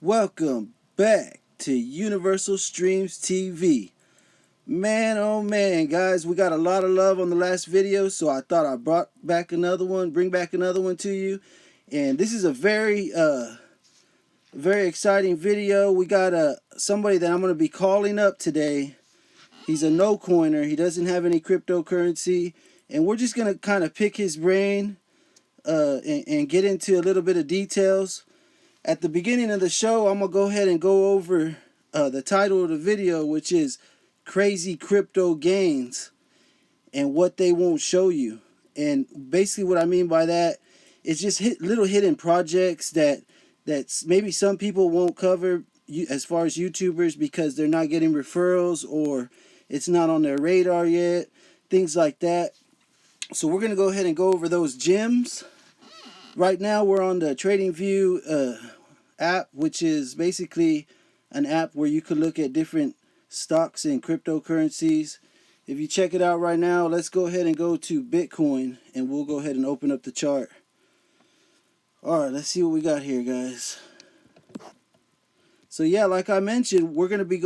Welcome back to Universal Streams TV. Man, oh man, guys, we got a lot of love on the last video, so I thought I bring back another one to you. And this is a very exciting video. We got somebody that I'm going to be calling up today. He's a no coiner. He doesn't have any cryptocurrency, and we're just going to kind of pick his brain and get into a little bit of details. At the beginning of the show, I'm going to go ahead and go over the title of the video, which is Crazy Crypto Gains and What They Won't Show You. And basically what I mean by that is just little hidden projects that maybe some people won't cover as far as YouTubers because they're not getting referrals or it's not on their radar yet, things like that. So we're going to go ahead and go over those gems. Right now we're on the TradingView app, which is basically an app where you could look at different stocks and cryptocurrencies. If you check it out right now, let's go ahead and go to Bitcoin and we'll go ahead and open up the chart. Alright, let's see what we got here, guys. So yeah, like I mentioned, we're gonna be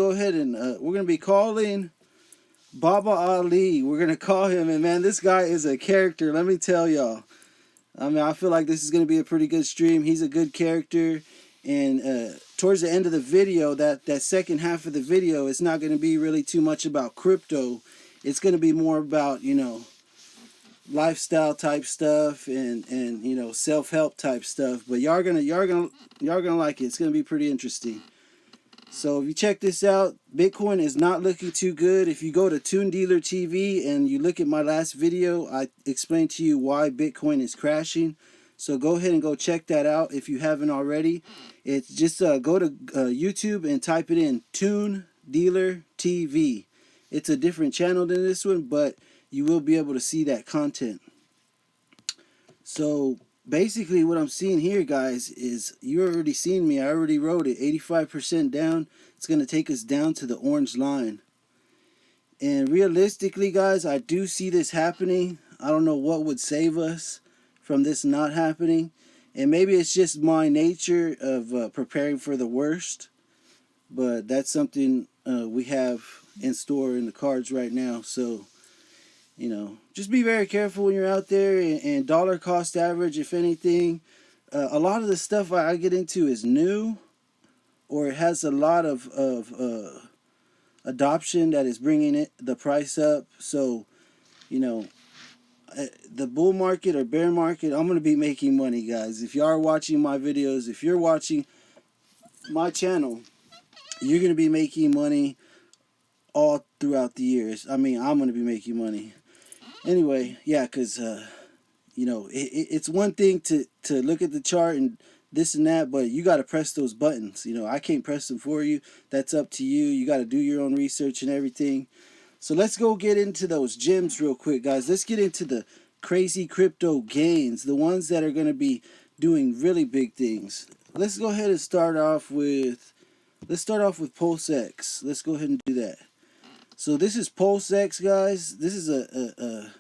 calling Baba Ali. We're gonna call him, and man, this guy is a character, let me tell y'all. I mean, I feel like this is going to be a pretty good stream. He's a good character. And towards the end of the video, that second half of the video, it's not going to be really too much about crypto. It's going to be more about, lifestyle type stuff and self-help type stuff. But y'all gonna like it. It's going to be pretty interesting. So if you check this out, Bitcoin is not looking too good. If you go to Toon Dealer TV and you look at my last video, I explained to you why Bitcoin is crashing. So go ahead and go check that out if you haven't already. It's just go to YouTube and type it in, Toon Dealer TV. It's a different channel than this one, but you will be able to see that content. So basically what I'm seeing here, guys, is you already seen me. I already wrote it. 85% down. It's going to take us down to the orange line. And realistically, guys, I do see this happening. I don't know what would save us from this not happening. And maybe it's just my nature of preparing for the worst. But that's something we have in store in the cards right now. So just be very careful when you're out there, and dollar cost average, if anything. A lot of the stuff I get into is new, or it has a lot of adoption that is bringing the price up. So, the bull market or bear market, I'm going to be making money, guys. If you are watching my videos, if you're watching my channel, you're going to be making money all throughout the years. I mean, I'm going to be making money. Anyway, yeah, because, it's one thing to look at the chart and this and that, but you got to press those buttons. I can't press them for you. That's up to you. You got to do your own research and everything. So let's go get into those gems real quick, guys. Let's get into the crazy crypto gains, the ones that are going to be doing really big things. Let's go ahead and start off with PULSEX. Let's go ahead and do that. So this is PULSEX, guys. This is a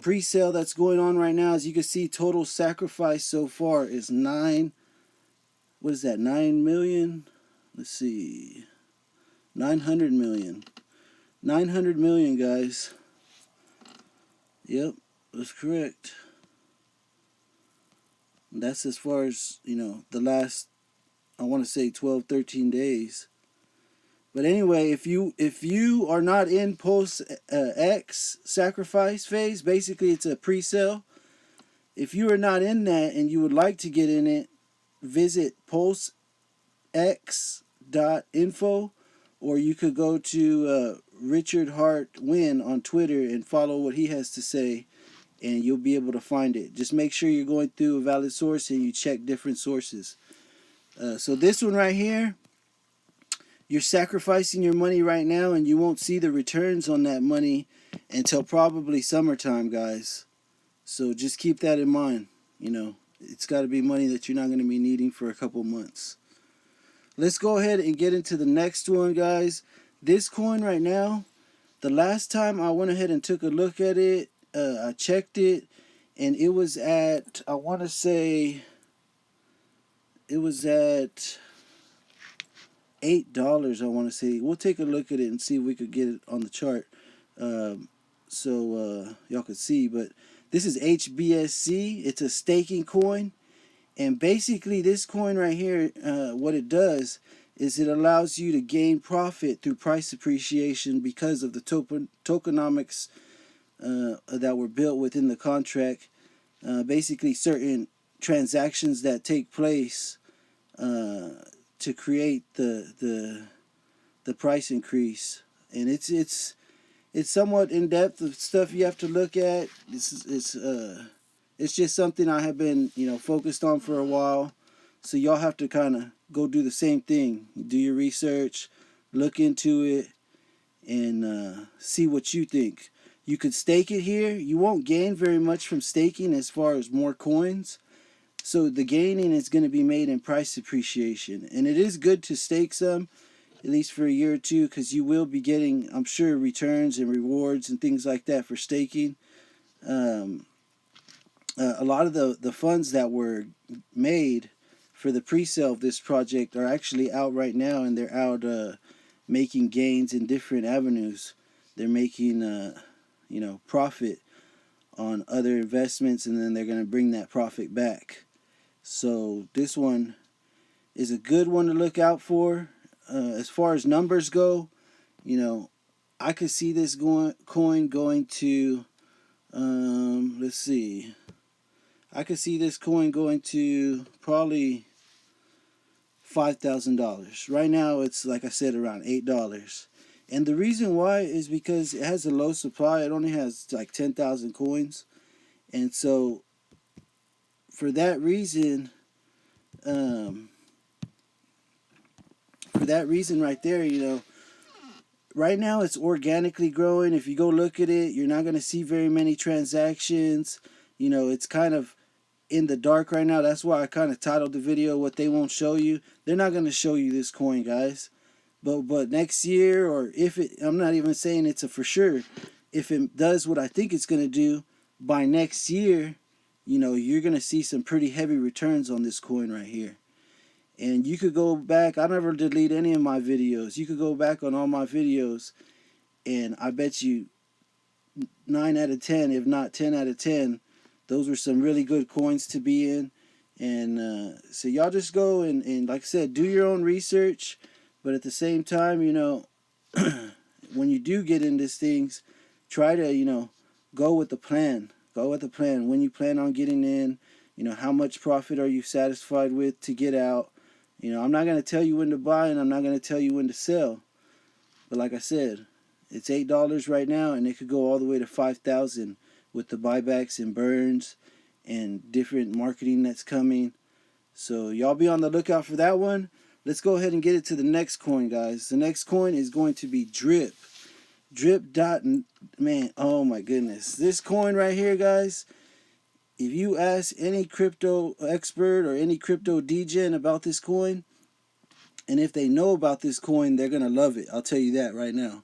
pre-sale that's going on right now. As you can see, total sacrifice so far is 9 million? Let's see. 900 million. 900 million, guys. Yep, that's correct. And that's as far as, the last, I want to say 12, 13 days. But anyway, if you are not in PULSEX sacrifice phase, basically it's a pre-sale. If you are not in that and you would like to get in it, visit pulsex.info, or you could go to Richard Hart Win on Twitter and follow what he has to say, and you'll be able to find it. Just make sure you're going through a valid source and you check different sources. So this one right here, you're sacrificing your money right now, and you won't see the returns on that money until probably summertime, guys. So just keep that in mind. It's got to be money that you're not going to be needing for a couple months. Let's go ahead and get into the next one, guys. This coin right now, the last time I went ahead and took a look at it, I checked it, and it was at, I want to say, it was at $8, I want to say. We'll take a look at it and see if we could get it on the chart, so y'all could see. But this is HBSC. It's a staking coin, and basically this coin right here, what it does is it allows you to gain profit through price appreciation because of the tokenomics that were built within the contract. Basically certain transactions that take place to create the price increase, and it's somewhat in depth of stuff you have to look at. It's just something I have been focused on for a while, so y'all have to kind of go do the same thing. Do your research, look into it, and see what you think. You could stake it here. You won't gain very much from staking as far as more coins. So the gaining is going to be made in price appreciation. And it is good to stake some, at least for a year or two, because you will be getting, I'm sure, returns and rewards and things like that for staking. A lot of the funds that were made for the pre-sale of this project are actually out right now, and they're out making gains in different avenues. They're making profit on other investments, and then they're going to bring that profit back. So this one is a good one to look out for. As far as numbers go, I could see this coin going to, let's see, I could see this coin going to probably $5,000. Right now it's, like I said, around $8. And the reason why is because it has a low supply. It only has like 10,000 coins. And so for that reason right there, right now it's organically growing. If you go look at it, you're not going to see very many transactions. It's kind of in the dark right now. That's why I kind of titled the video "What They Won't Show You." They're not going to show you this coin, guys. But next year, or if it, I'm not even saying it's a for sure, if it does what I think it's going to do, by next year, you're going to see some pretty heavy returns on this coin right here. And you could go back, I never delete any of my videos. You could go back on all my videos, and I bet you 9 out of 10, if not 10 out of 10, those were some really good coins to be in. And so y'all just go and like I said, do your own research. But at the same time, when you do get in these things, try to, go with the plan. Go with the plan. When you plan on getting in, how much profit are you satisfied with to get out? I'm not going to tell you when to buy, and I'm not going to tell you when to sell. But like I said, it's $8 right now, and it could go all the way to $5,000 with the buybacks and burns and different marketing that's coming. So y'all be on the lookout for that one. Let's go ahead and get it to the next coin, guys. The next coin is going to be Drip. Man, oh my goodness. This coin right here, guys, if you ask any crypto expert or any crypto degen about this coin, and if they know about this coin, they're going to love it. I'll tell you that right now.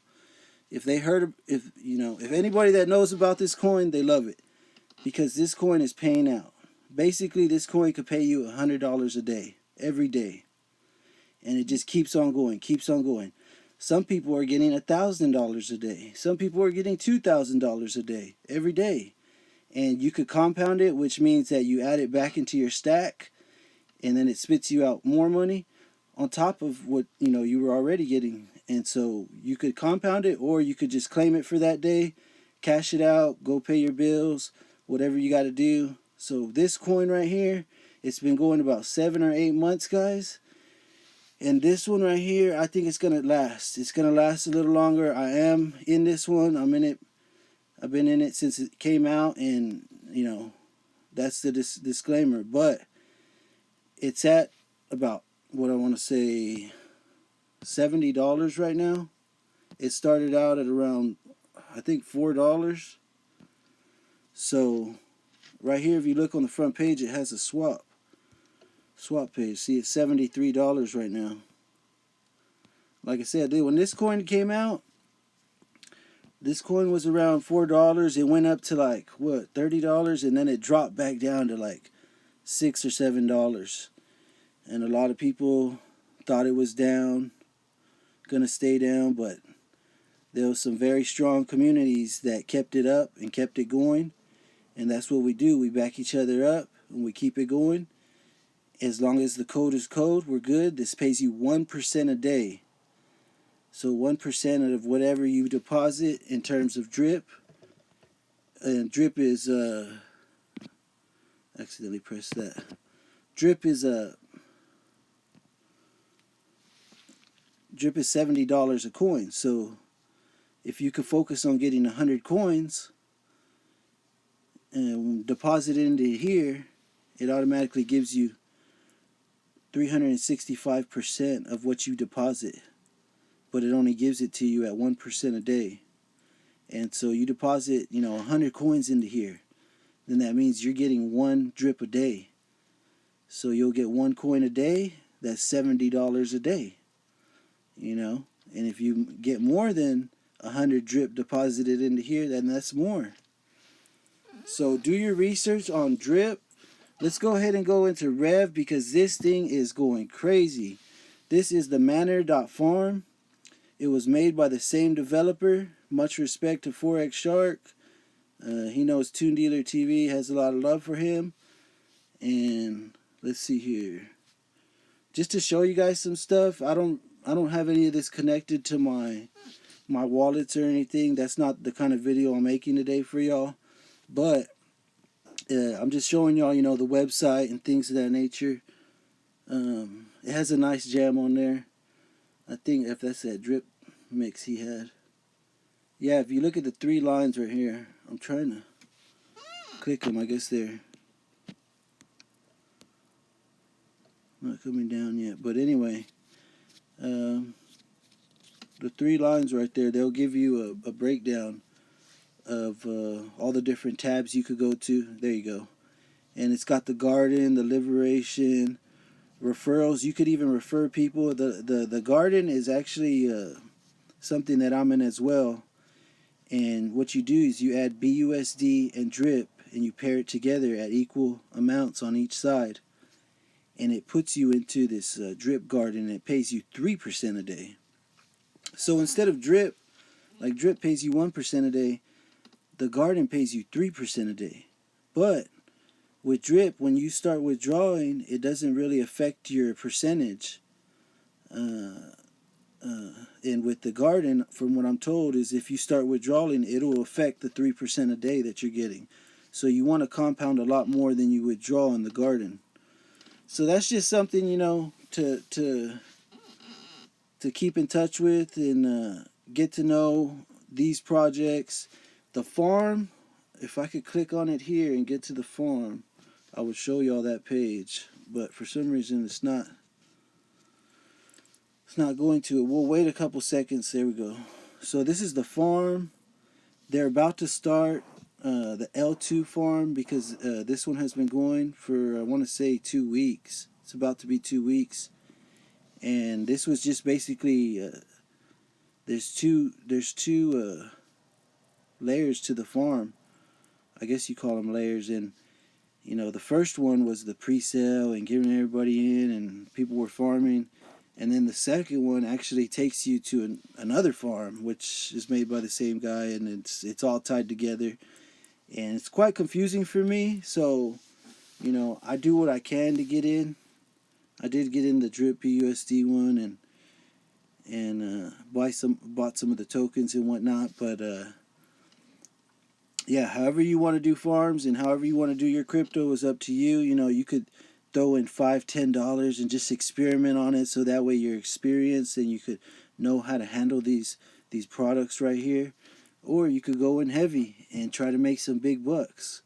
If anybody that knows about this coin, they love it. Because this coin is paying out. Basically, this coin could pay you $100 a day, every day. And it just keeps on going, keeps on going. Some people are getting $1,000 a day. Some people are getting $2,000 a day, every day. And you could compound it, which means that you add it back into your stack, and then it spits you out more money on top of what you were already getting. And so you could compound it, or you could just claim it for that day, cash it out, go pay your bills, whatever you got to do. So this coin right here, it's been going about 7 or 8 months, guys. And this one right here, I think it's going to last. It's going to last a little longer. I am in this one. I'm in it. I've been in it since it came out, and, that's the disclaimer. But it's at about, what I want to say, $70 right now. It started out at around, I think, $4. So right here, if you look on the front page, it has a swap page. See, it's $73 right now. Like I said, when this coin came out, this coin was around $4. It went up to like $30, and then it dropped back down to like $6 or $7. and a lot of people thought it was down, gonna stay down, but there was some very strong communities that kept it up and kept it going, and that's what we do. We back each other up and we keep it going. As long as the code is code, we're good. This pays you 1% a day. So 1% of whatever you deposit in terms of drip, and drip is accidentally pressed that. Drip is $70 a coin. So if you could focus on getting 100 coins and deposit it into here, it automatically gives you 365% of what you deposit, but it only gives it to you at 1% a day. And so you deposit, 100 coins into here, then that means you're getting 1 drip a day. So you'll get 1 coin a day. That's $70 a day. And if you get more than 100 drip deposited into here, then that's more. So do your research on drip. Let's go ahead and go into Rev, because this thing is going crazy. This is the MANOR.farm. It was made by the same developer. Much respect to Forex Shark. He knows Toon Dealer TV, has a lot of love for him. And let's see here. Just to show you guys some stuff, I don't have any of this connected to my wallets or anything. That's not the kind of video I'm making today for y'all. But I'm just showing y'all, the website and things of that nature. It has a nice jam on there. I think if that's that drip mix he had. Yeah, if you look at the 3 lines right here, I'm trying to click them. I guess they're not coming down yet. But anyway, the 3 lines right there, they'll give you a breakdown of all the different tabs you could go to. There you go. And it's got the garden, the liberation, referrals. You could even refer people. The garden is actually something that I'm in as well. And what you do is you add BUSD and drip, and you pair it together at equal amounts on each side, and it puts you into this drip garden, and it pays you 3% a day. So instead of drip, like drip pays you 1% a day, the garden pays you 3% a day. But with drip, when you start withdrawing, it doesn't really affect your percentage. And with the garden, from what I'm told, is if you start withdrawing, it'll affect the 3% a day that you're getting. So you want to compound a lot more than you withdraw in the garden. So that's just something, to keep in touch with and get to know these projects. The farm, if I could click on it here and get to the farm, I would show y'all that page. But for some reason, it's not going to it. We'll wait a couple seconds. There we go. So this is the farm. They're about to start the L2 farm, because this one has been going for, I want to say, 2 weeks. It's about to be 2 weeks. And this was just basically, there's two layers to the farm. I guess you call them layers. And the first one was the pre-sale and giving everybody in, and people were farming. And then the second one actually takes you to another farm, which is made by the same guy, and it's all tied together. And it's quite confusing for me, so, I do what I can to get in. I did get in the drip PUSD one and bought some of the tokens and whatnot, but yeah, however you want to do farms and however you want to do your crypto is up to you. You could throw in $5-10 and just experiment on it, so that way you're experienced and you could know how to handle these products right here. Or you could go in heavy and try to make some big bucks.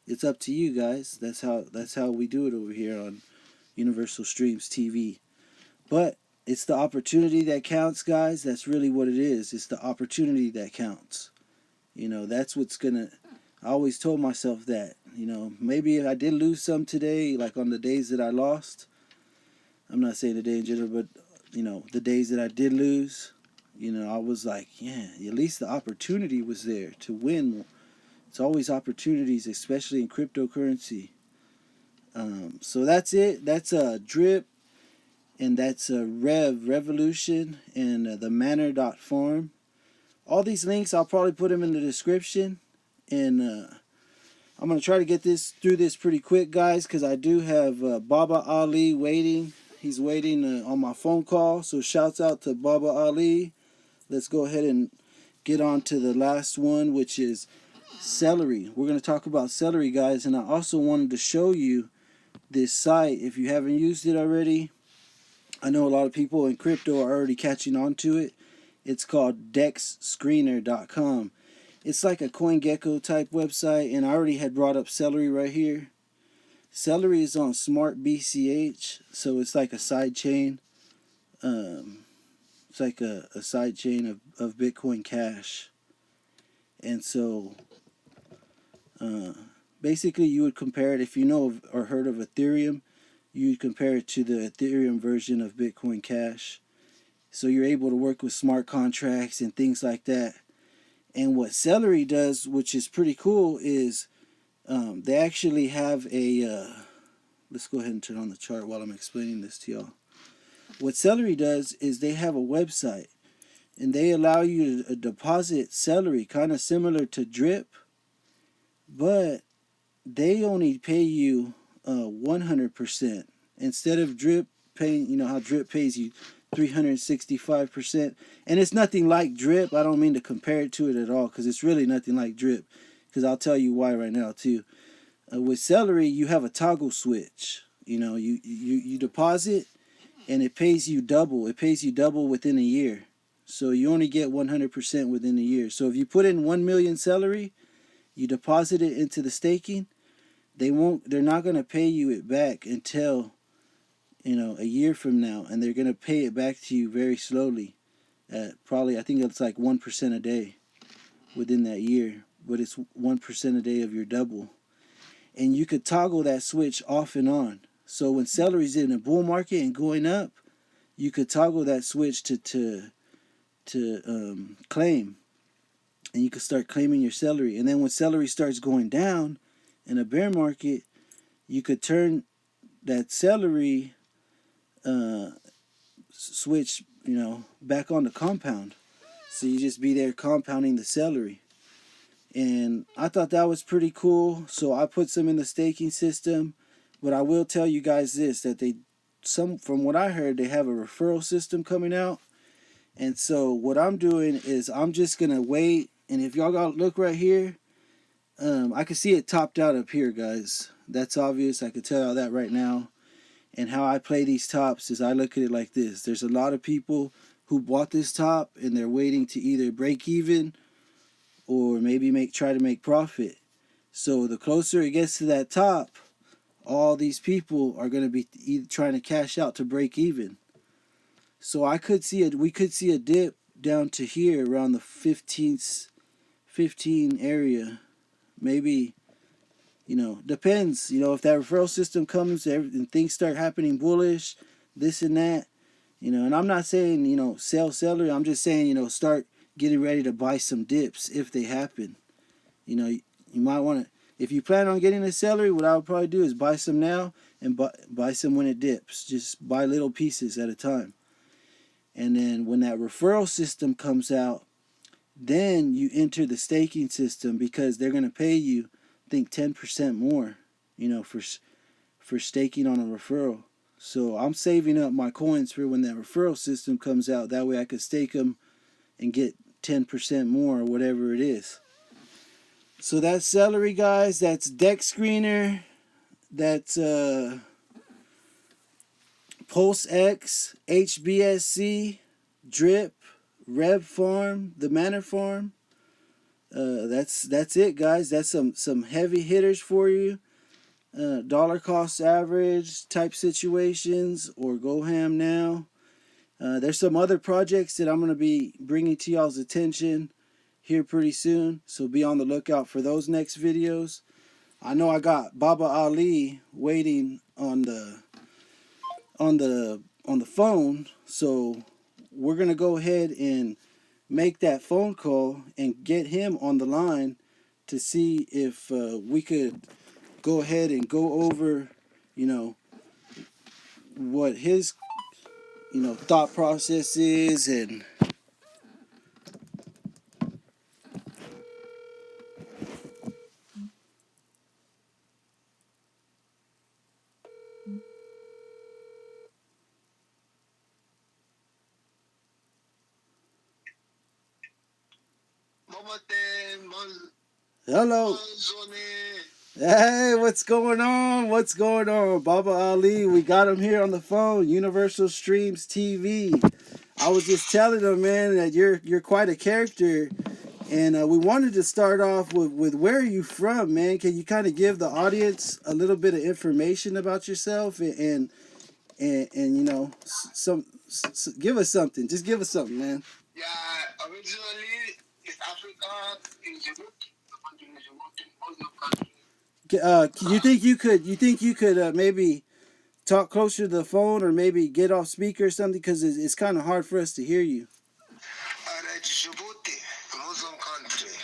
It's up to you guys. That's how we do it over here on Universal Streams TV. But it's the opportunity that counts, guys. That's really what it is. It's the opportunity that counts. That's what's gonna. I always told myself that. Maybe if I did lose some today, like on the days that I lost. I'm not saying the day in general, but the days that I did lose, I was like, yeah, at least the opportunity was there to win. It's always opportunities, especially in cryptocurrency. So that's it. That's a drip. and that's Revolution, and the MANOR.farm. All these links, I'll probably put them in the description, and I'm going to try to get through this pretty quick, guys, because I do have Baba Ali waiting. He's waiting on my phone call, so shouts out to Baba Ali. Let's go ahead and get on to the last one, which is celery. We're going to talk about celery, guys, and I also wanted to show you this site if you haven't used it already. I know a lot of people in crypto are already catching on to it. It's called dexscreener.com. It's like a CoinGecko type website, and I already had brought up celery right here. Celery is on Smart BCH, so it's like a side chain. It's like a side chain of Bitcoin Cash. And so basically you would compare it, if you know or heard of Ethereum, you would compare it to the Ethereum version of Bitcoin Cash. So you're able to work with smart contracts and things like that. And what Celery does, which is pretty cool, is they actually have a... let's go ahead and turn on the chart while I'm explaining this to y'all. What Celery does is they have a website, and they allow you to deposit Celery, kind of similar to Drip, but they only pay you 100%. Instead of Drip paying, you know how Drip pays you 365%. And it's nothing like Drip. I don't mean to compare it to it at all, because it's really nothing like Drip. Because I'll tell you why right now too. With Celery, you have a toggle switch. You know, you deposit, and it pays you double. It pays you double within a year. So you only get 100% within a year. So if you put in 1 million Celery, you deposit it into the staking, they're not going to pay you it back until, you know, a year from now, and they're going to pay it back to you very slowly, at probably, I think it's like 1% a day within that year, but it's 1% a day of your double. And you could toggle that switch off and on. So when Celery's in a bull market and going up, you could toggle that switch to claim, and you could start claiming your Celery. And then when Celery starts going down in a bear market, you could turn that Celery switch, you know, back on the compound. So you just be there compounding the Celery. And I thought that was pretty cool, so I put some in the staking system. But I will tell you guys this, that from what I heard, they have a referral system coming out. And so what I'm doing is I'm just going to wait. And if y'all got to look right here, I can see it topped out up here, guys. That's obvious. I can tell y'all that right now. And how I play these tops is I look at it like this. There's a lot of people who bought this top, and they're waiting to either break even or maybe try to make profit. So the closer it gets to that top, all these people are going to be either trying to cash out to break even. So we could see a dip down to here around the 15 area. Maybe, you know, depends. You know, if that referral system comes and things start happening bullish, this and that, you know. And I'm not saying, you know, sell Celery. I'm just saying, you know, start getting ready to buy some dips if they happen. You know, you might want to, if you plan on getting a Celery, what I would probably do is buy some now and buy some when it dips. Just buy little pieces at a time. And then when that referral system comes out, then you enter the staking system, because they're going to pay you, I think, 10% more, you know, for staking on a referral. So I'm saving up my coins for when that referral system comes out. That way I could stake them and get 10% more or whatever it is. So that's Celery, guys. That's Dex Screener. That's PULSEX, HBSC, Drip, Rev Farm, the Manor Farm. That's it, guys. That's some heavy hitters for you. Dollar cost average type situations, or go ham now. There's some other projects that I'm going to be bringing to y'all's attention here pretty soon, so be on the lookout for those next videos. I know I got Baba Ali waiting on the phone, so we're going to go ahead and make that phone call and get him on the line to see if we could go ahead and go over, you know, what his thought processes and hello. Hey, what's going on? What's going on? Baba Ali, we got him here on the phone. Universal Streams TV. I was just telling him, man, that you're quite a character, and we wanted to start off with where are you from, man? Can you kind of give the audience a little bit of information about yourself and give us something. Just give us something, man. Yeah, originally East Africa in Djibouti. You think you could maybe talk closer to the phone or maybe get off speaker or something because it's kind of hard for us to hear you. Alright, Djibouti, a Muslim country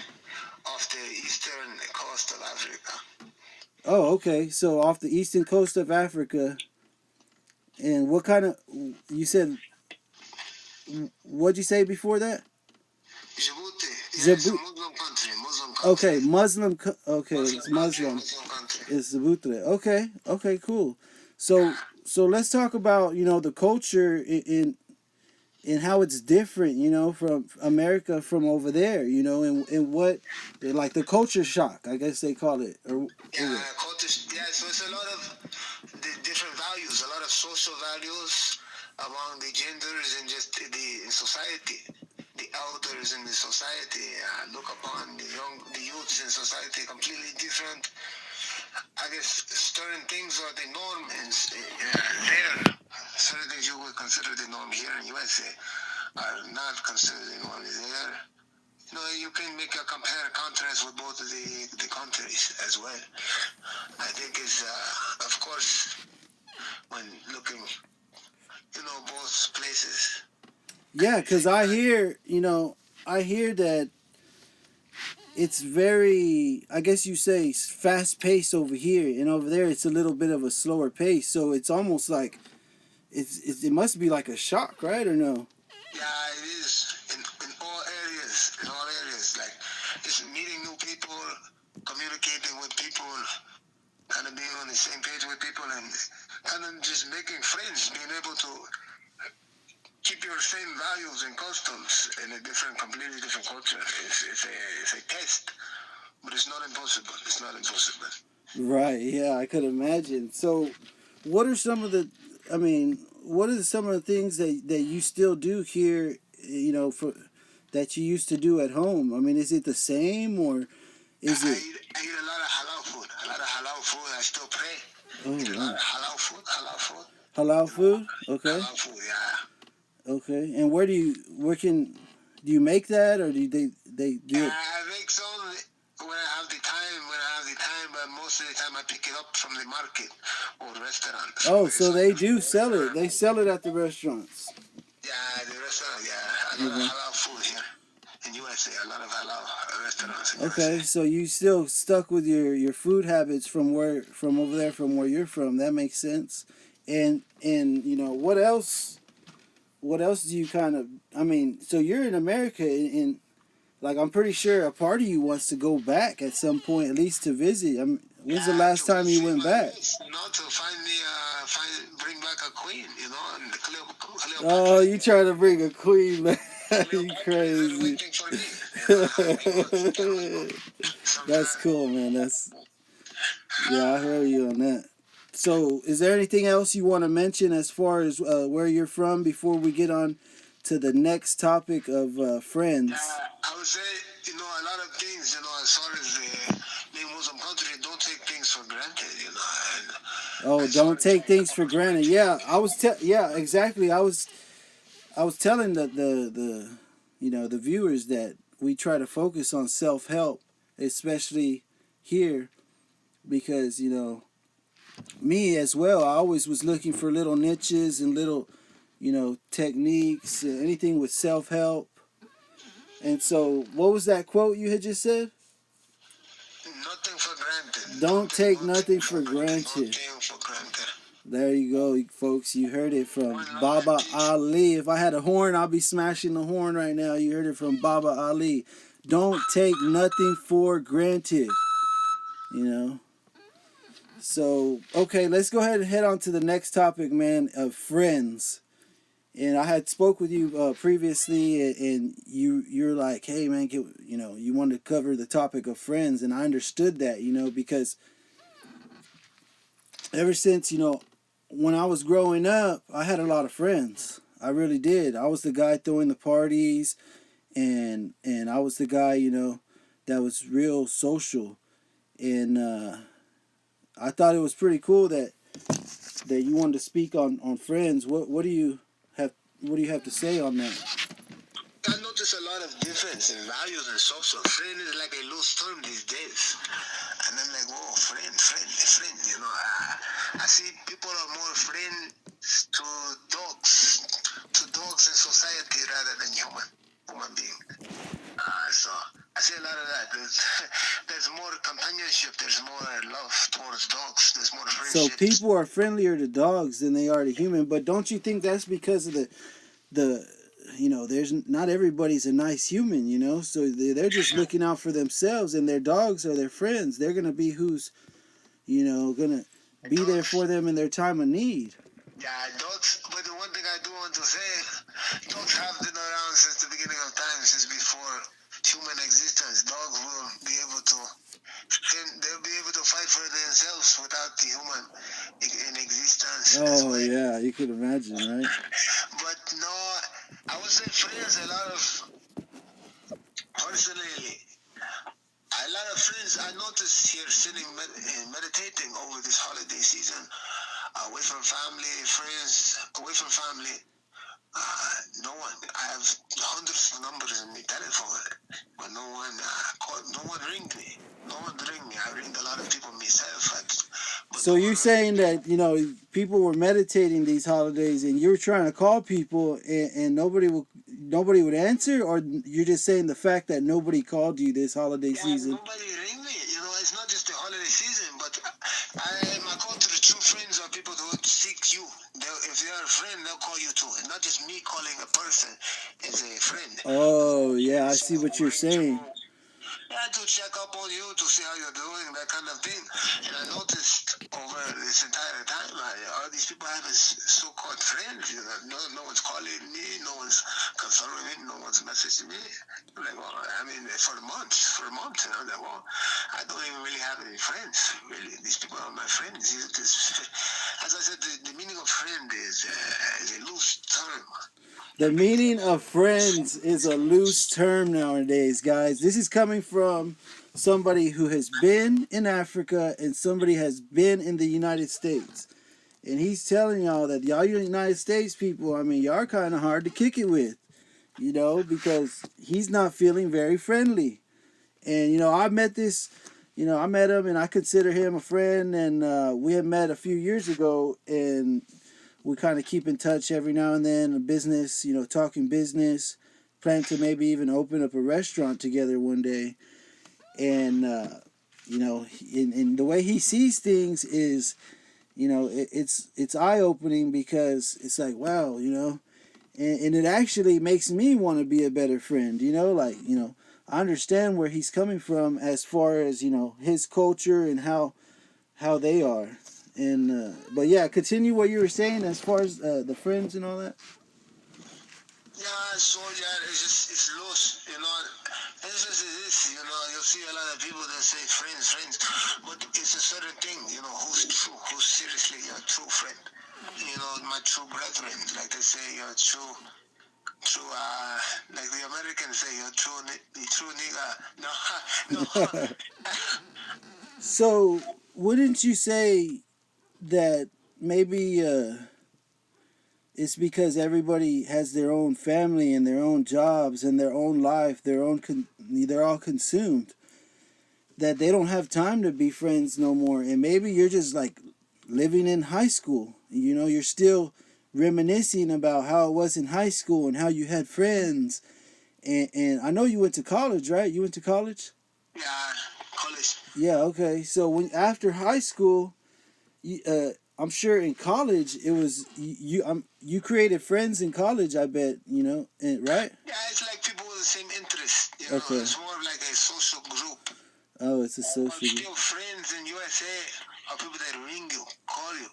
off the eastern coast of Africa. Oh, okay. So off the eastern coast of Africa. And what kind of, you said, what'd you say before that? Djibouti. Yeah, it's a Muslim country. Muslim country. Okay, okay, it's Muslim. It's Djibouti. Okay, cool. So let's talk about, the culture in how it's different, from America from over there, and what, like the culture shock, I guess they call it. Yeah, culture. Yeah, so it's a lot of different values, a lot of social values among the genders and just in society. The elders in the society look upon the youths in society completely different. I guess certain things are the norm there. Certain things you would consider the norm here in USA are not considered the norm there. You can make a compare and contrast with both of the countries as well. I think it's, of course, when looking, both places. Yeah, because I hear that it's very, I guess you say, fast paced over here, and over there it's a little bit of a slower pace. So it's almost like it must be like a shock, right, or no? Yeah, it is in all areas. In all areas, like it's meeting new people, communicating with people, kind of being on the same page with people, and kind of just making friends, being able to keep your same values and customs in a completely different culture. It's a test, but it's not impossible. It's not impossible. Right. Yeah, I could imagine. So, what are some of the? I mean, what are some of the things that you still do here? That you used to do at home. I mean, is it the same or is it? I eat a lot of halal food. A lot of halal food. I still pray. Oh, eat a lot of halal food. Halal food. Halal food. Okay. Halal food. Yeah. Okay, and where do you make that, or do they do it? I make some when I have the time, but most of the time I pick it up from the market or the restaurant. Oh, so they do sell it. They sell it at the restaurants. Yeah, the restaurant. Yeah, a lot of halal food here in USA. A lot of halal restaurants. Okay, so you still stuck with your food habits from over there from where you're from. That makes sense. And what else? What else do you kind of? I mean, so you're in America, and like I'm pretty sure a part of you wants to go back at some point, at least to visit. When's the last time you went back? To bring back a queen, and Cleopatra. Oh, you trying to bring a queen back? You crazy. That's cool, man. I heard you on that. So, is there anything else you want to mention as far as where you're from before we get on to the next topic of friends? I would say, a lot of things, as far as being Muslim country, don't take things for granted, don't take things for granted. Yeah, exactly. I was telling the viewers that we try to focus on self-help, especially here, because me as well, I always was looking for little niches and little, techniques, anything with self-help. And so, what was that quote you had just said? Nothing for granted. Don't take nothing for granted. There you go, folks. You heard it from One love and Baba peace. Ali. If I had a horn, I'd be smashing the horn right now. You heard it from Baba Ali. Don't take nothing for granted. You know. So okay, let's go ahead and head on to the next topic, man. Of friends. And I had spoke with you previously, and you're like, hey man, you wanted to cover the topic of friends, and I understood that, because ever since when I was growing up, I had a lot of friends. I really did. I was the guy throwing the parties, and I was the guy that was real social, and I thought it was pretty cool that you wanted to speak on friends. What do you have? What do you have to say on that? I notice a lot of difference in values and social. Friend is like a loose term these days. And I'm like, whoa, friend. I see people are more friends to dogs in society rather than human being. So I see a lot of that. There's more companionship. There's more love towards dogs. There's more So friendship. people are friendlier to dogs than they are to human, but don't you think that's because of the there's not everybody's a nice human, so they're just looking out for themselves, and their dogs are their friends. They're gonna be who's gonna be there Dogs, for them in their time of need. yeah, dogs. But the one thing I do want to say, dogs have been around since the beginning of time, since before human existence. Dogs will be able to, they'll be able to fight for themselves without the human in existence as Oh well. yeah, you could imagine, right? But no, I would say friends. A lot of personally, a lot of friends I noticed here sitting meditating over this holiday season, away from family, friends, away from family. No one. I have hundreds of numbers in my telephone, but no one called. No one ringed me. No one ringed me. I ringed a lot of people myself, but So no you're one ringed saying me. that people were meditating these holidays, and you're trying to call people, and nobody would answer, or you're just saying the fact that nobody called you this holiday Yeah, season. nobody ring me. It's not just the holiday season, but my call to the true friends are people who seek you. If they are a friend, they'll call you too. And not just me calling a person as a friend. Oh yeah, I see Someone what who you're rings you. saying. Yeah, to check up on you, to see how you're doing, that kind of thing. And I noticed over this entire time, all these people have so-called friends. No one's calling me, no one's consoling me, no one's messaging me. I'm like, well, I mean, for months, and I'm like, well, I don't even really have any friends. Really, these people are my friends. As I said, the meaning of friend is a loose term. The meaning of friends is a loose term nowadays, guys. This is coming from somebody who has been in Africa and somebody has been in the United States. And he's telling y'all that y'all United States people, I mean, y'all are kind of hard to kick it with, because he's not feeling very friendly. And, I met him and I consider him a friend. And we had met a few years ago, and we kind of keep in touch every now and then. Business, talking business, plan to maybe even open up a restaurant together one day. And in the way he sees things is, it's eye opening, because it's like, wow, and it actually makes me want to be a better friend. I understand where he's coming from as far as his culture and how they are. And but yeah, continue what you were saying as far as the friends and all that. Yeah, so yeah, it's loose, It's just it is, you'll see a lot of people that say friends, but it's a certain thing, who's true, who's seriously your true friend. My true brethren, like they say, your true, like the Americans say, your the true nigga. No, no. So wouldn't you say that maybe it's because everybody has their own family and their own jobs and their own life, they're all consumed, that they don't have time to be friends no more. And maybe you're just like living in high school. You're still reminiscing about how it was in high school and how you had friends. And I know you went to college, right? You went to college? Yeah, college. Yeah, okay. So when after high school, you, I'm sure in college it was you created friends in college. I bet right? Yeah, it's like people with the same interest. Okay. It's more like a social group. Oh, it's a But social group. still, friends in USA are people that ring you, call you.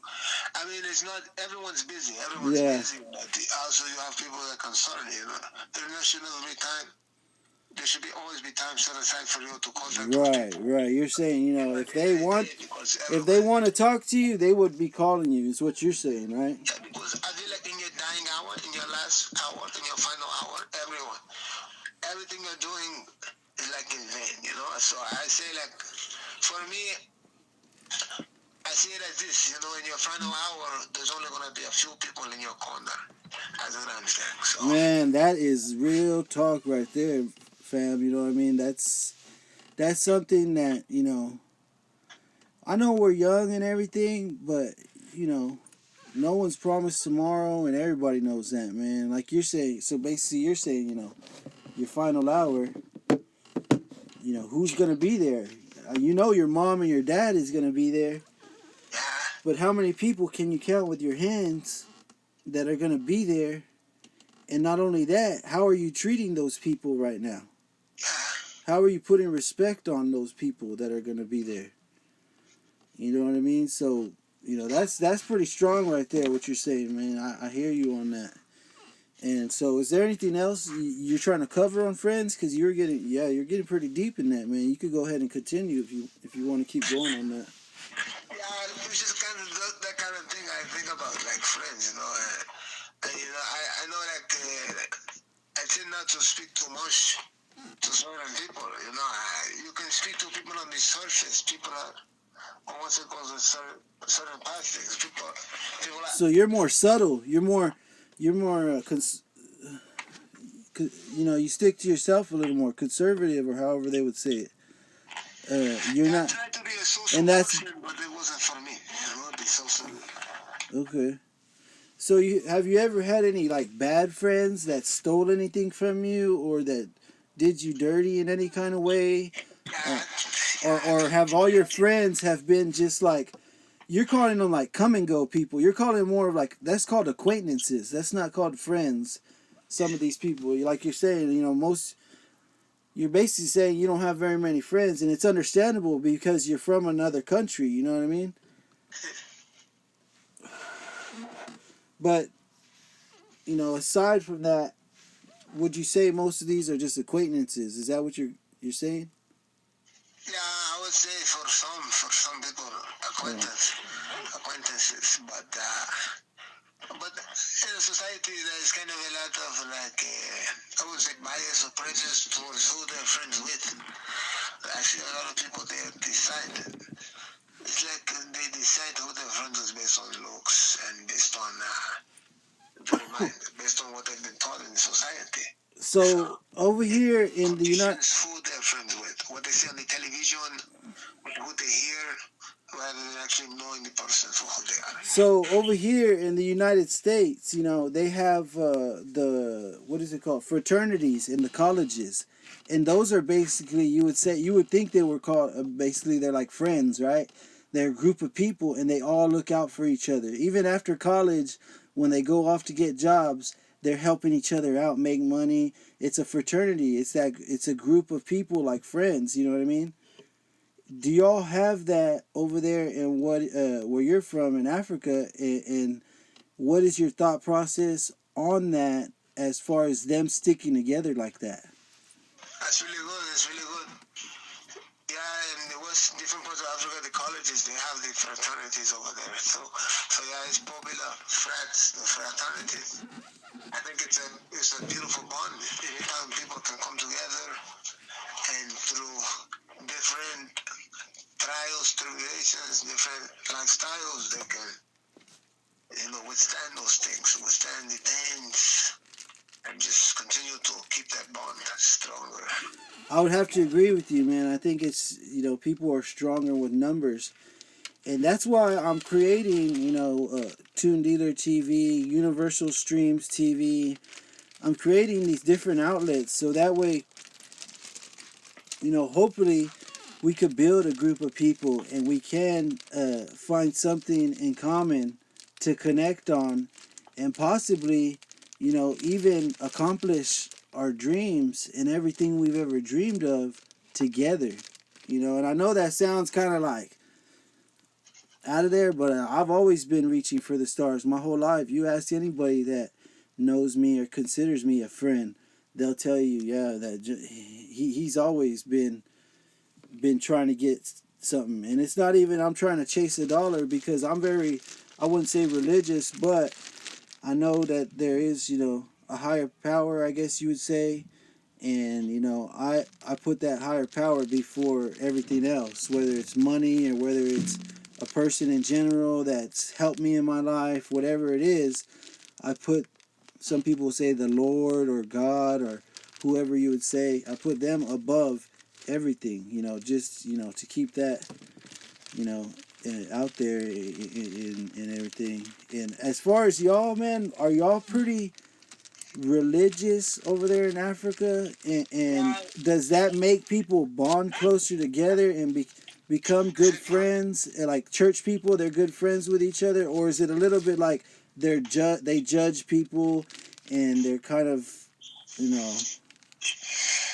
I mean, it's not everyone's busy. Everyone's busy, but also you have people that concern you. There should never be time. There should always be time set aside for you to contact those people. Right. You're saying if they want if they everyone, want to talk to you, they would be calling you. Is what you're saying, right? yeah, because I feel like in your dying hour, in your last hour, in your final hour, everything you're doing is like in vain. So I say like, for me, I see it as this, in your final hour, there's only going to be a few people in your corner. That's what I'm saying. So, Man, that is real talk right there, fam. You know what I mean? That's something that I know we're young and everything, but no one's promised tomorrow, and everybody knows that, man. Like you're saying, so basically you're saying, your final hour, who's gonna be there? Your mom and your dad is gonna be there, yeah, but how many people can you count with your hands that are gonna be there? And not only that, how are you treating those people right now? yeah. How are you putting respect on those people that are gonna be there? You know what I mean? So, that's pretty strong right there, what you're saying, man. I hear you on that. And so, is there anything else you're trying to cover on Friends? Because you're getting pretty deep in that, man. You could go ahead and continue if you want to keep going on that. Yeah, it's just kind of that kind of thing I think about, like Friends. I know, like, I tend not to speak too much to certain people. You can speak to people on the surface. People are, once it goes to certain plastics, people are, So you're more subtle. You're more you stick to yourself a little more conservative, or however they would say it. You're yeah, I not, tried to be a social and that's person, but it wasn't for me. The social. okay. So have you ever had any like bad friends that stole anything from you, or that did you dirty in any kind of way, or have all your friends have been just like you're calling them like come and go people? You're calling more of like that's called acquaintances. That's not called friends. Some of these people, like you're saying, most you're basically saying you don't have very many friends, and it's understandable because you're from another country. You know what I mean? But aside from that, would you say most of these are just acquaintances? Is that what you're saying? Yeah, I would say for some people, acquaintances, but in a society there's kind of a lot of like I would say bias or prejudice towards who they're friends with. Actually, a lot of people they decide. It's like they decide who they're friends with based on looks and based on their mind, based on what they've been taught in society. So over here in the United Who they're friends with, what they see on the television, who they hear, rather than actually knowing the person for who they are. So over here in the United States, they have the what is it called, fraternities in the colleges, and those are basically you would think they were called basically they're like friends, right? They're a group of people, and they all look out for each other. Even after college, when they go off to get jobs, they're helping each other out, make money. It's a fraternity. It's a group of people like friends. You know what I mean? Do y'all have that over there in where you're from in Africa, and what is your thought process on that as far as them sticking together like that? That's really good. That's really good. Yeah, in the West, different parts of Africa, the colleges they have the fraternities over there. So yeah, it's popular. The fraternities. I think it's a beautiful bond. Anytime people can come together and through different trials, tribulations, different lifestyles, they can, withstand those things, withstand the pains, and just continue to keep that bond stronger. I would have to agree with you, man. I think it's people are stronger with numbers, and that's why I'm creating Toon Dealer TV, Universal Streams TV. I'm creating these different outlets so that way hopefully we could build a group of people, and we can find something in common to connect on, and possibly, even accomplish our dreams and everything we've ever dreamed of together. And I know that sounds kind of like out of there, but I've always been reaching for the stars my whole life. You ask anybody that knows me or considers me a friend, they'll tell you, yeah, that he's always been trying to get something. And it's not even I'm trying to chase a dollar, because I'm very, I wouldn't say religious, but I know that there is, a higher power, I guess you would say. And, I put that higher power before everything else, whether it's money or whether it's a person in general that's helped me in my life, whatever it is. I put, some people say the Lord or God or whoever you would say, I put them above everything, just, to keep that, out there and everything. And as far as y'all, man, are y'all pretty religious over there in Africa? And does that make people bond closer together and become good friends? And like church people, they're good friends with each other? Or is it a little bit like they judge people and they're kind of,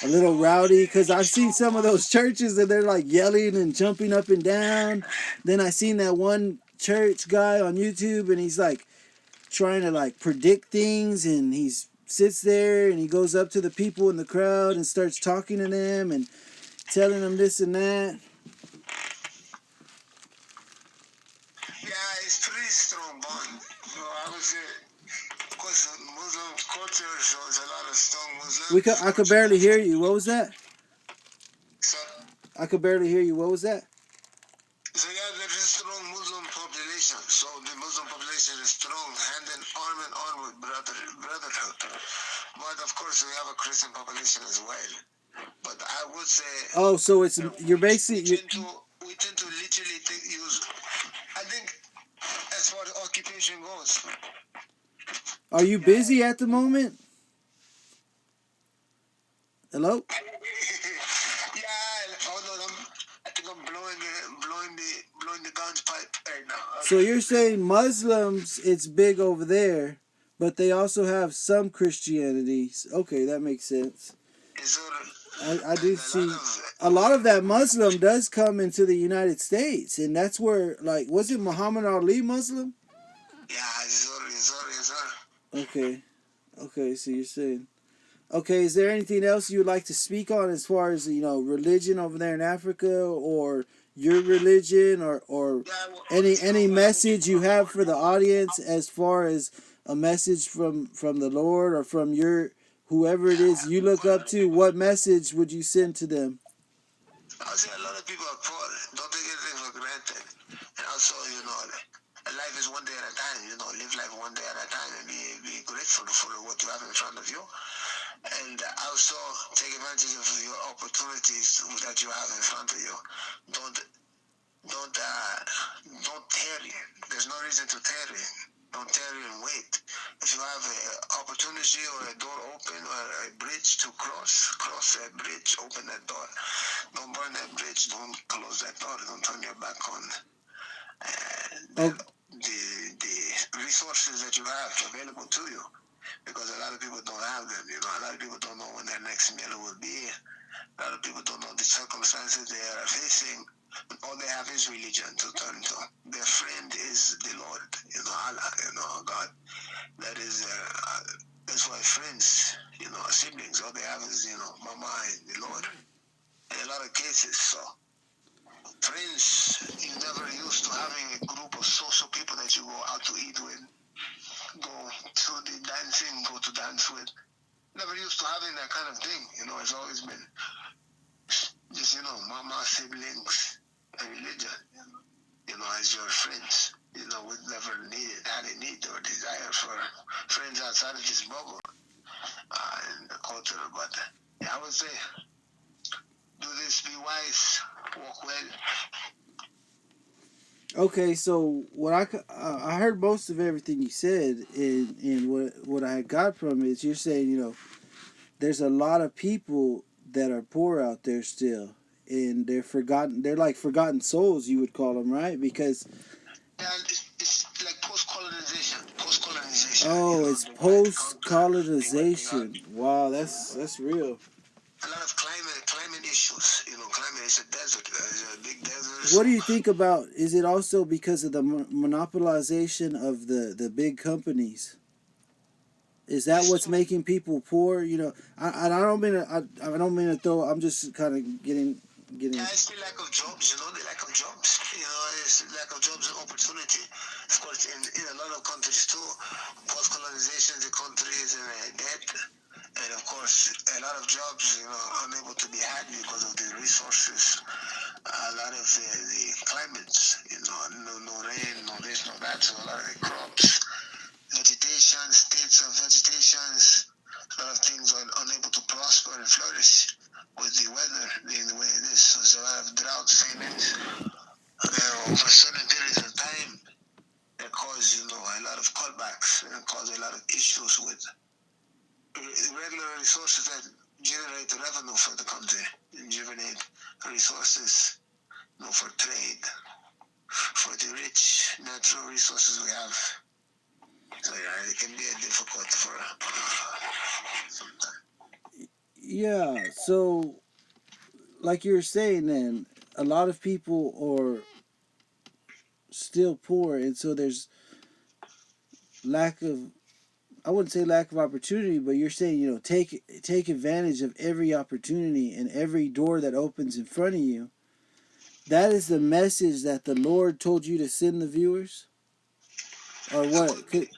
a little rowdy? Because I've seen some of those churches and they're like yelling and jumping up and down. Then I seen that one church guy on YouTube, and he's like trying to like predict things, and he sits there and he goes up to the people in the crowd and starts talking to them and telling them this and that. Yeah, it's pretty strong bond. I would say, because Muslim culture shows a lot of strong Muslims. I could barely hear you. What was that? So, I could barely hear you. What was that? so yeah, there is a strong Muslim population. So the Muslim population is strong, hand in arm with brotherhood. But of course, we have a Christian population as well. But I would say, Oh, so it's you're basically we tend to literally use. I think as far as occupation goes. Are you busy at the moment? Hello? Yeah, hold on. I think I'm blowing the guns pipe right now. Okay. So you're saying Muslims, it's big over there, but they also have some Christianity. Okay, that makes sense. I do see a lot of that Muslim does come into the United States, and that's where, like, was it Muhammad Ali Muslim? Yeah, yes, sir. Okay, so you're saying. Okay, is there anything else you would like to speak on as far as, religion over there in Africa, or your religion, or any message you have for the audience as far as a message from the Lord or from your whoever it is you look up to? What message would you send to them? I would say a lot of people are poor. Don't take anything for granted. And also, life is one day at a time. Live life one day at a time and be grateful for what you have in front of you. And also take advantage of your opportunities that you have in front of you. Don't tarry. There's no reason to tarry. Don't tarry and wait. If you have an opportunity or a door open or a bridge to cross that bridge, open that door. Don't burn that bridge. Don't close that door. Don't turn your back on the resources that you have available to you. Because a lot of people don't have them. A lot of people don't know when their next meal will be. A lot of people don't know the circumstances they are facing. All they have is religion to turn to. Their friend is the Lord, Allah, God. That's why friends, siblings, all they have is, Mama and the Lord. In a lot of cases, so friends, you never used to having a group of social people that you go out to eat with, go to the dancing, go to dance with. Never used to having that kind of thing. It's always been just, mama, siblings, and religion, as your friends. We never had a need or desire for friends outside of this bubble in the culture. But I would say, do this, be wise, walk well. Okay, so what I heard most of everything you said, and what I got from it is you're saying, there's a lot of people that are poor out there still, and they're forgotten. They're like forgotten souls, you would call them, right? Because Yeah, it's like post-colonization. Post-colonization. oh, it's They try to post conquer. They wipe it out. colonization. Wow, that's real. A lot of climate issues. Climate is a desert. It's a big desert. What So do you think about? Is it also because of the monopolization of the big companies? Is that it's what's making people poor? I don't mean to, I don't mean to throw. I'm just kind of getting. yeah, it's the lack of jobs. The lack of jobs. It's the lack of jobs and opportunity. Of course, in a lot of countries too, post-colonization, the country is in a debt. And of course, a lot of jobs, unable to be had because of the resources. A lot of the climates, no rain, no this, no that. So a lot of the crops, vegetation, states of vegetations, a lot of things are unable to prosper and flourish with the weather being the way it is. So there's a lot of droughts, famines, over certain periods of time that cause, a lot of cutbacks and cause a lot of issues with regular resources that generate revenue for the country and generate resources, for trade, for the rich natural resources we have. So yeah, it can be difficult for sometimes. Yeah. So, like you were saying, then a lot of people are still poor, and so there's lack of. I wouldn't say lack of opportunity, but you're saying take advantage of every opportunity and every door that opens in front of you. That is the message that the Lord told you to send the viewers, or It what? could be. It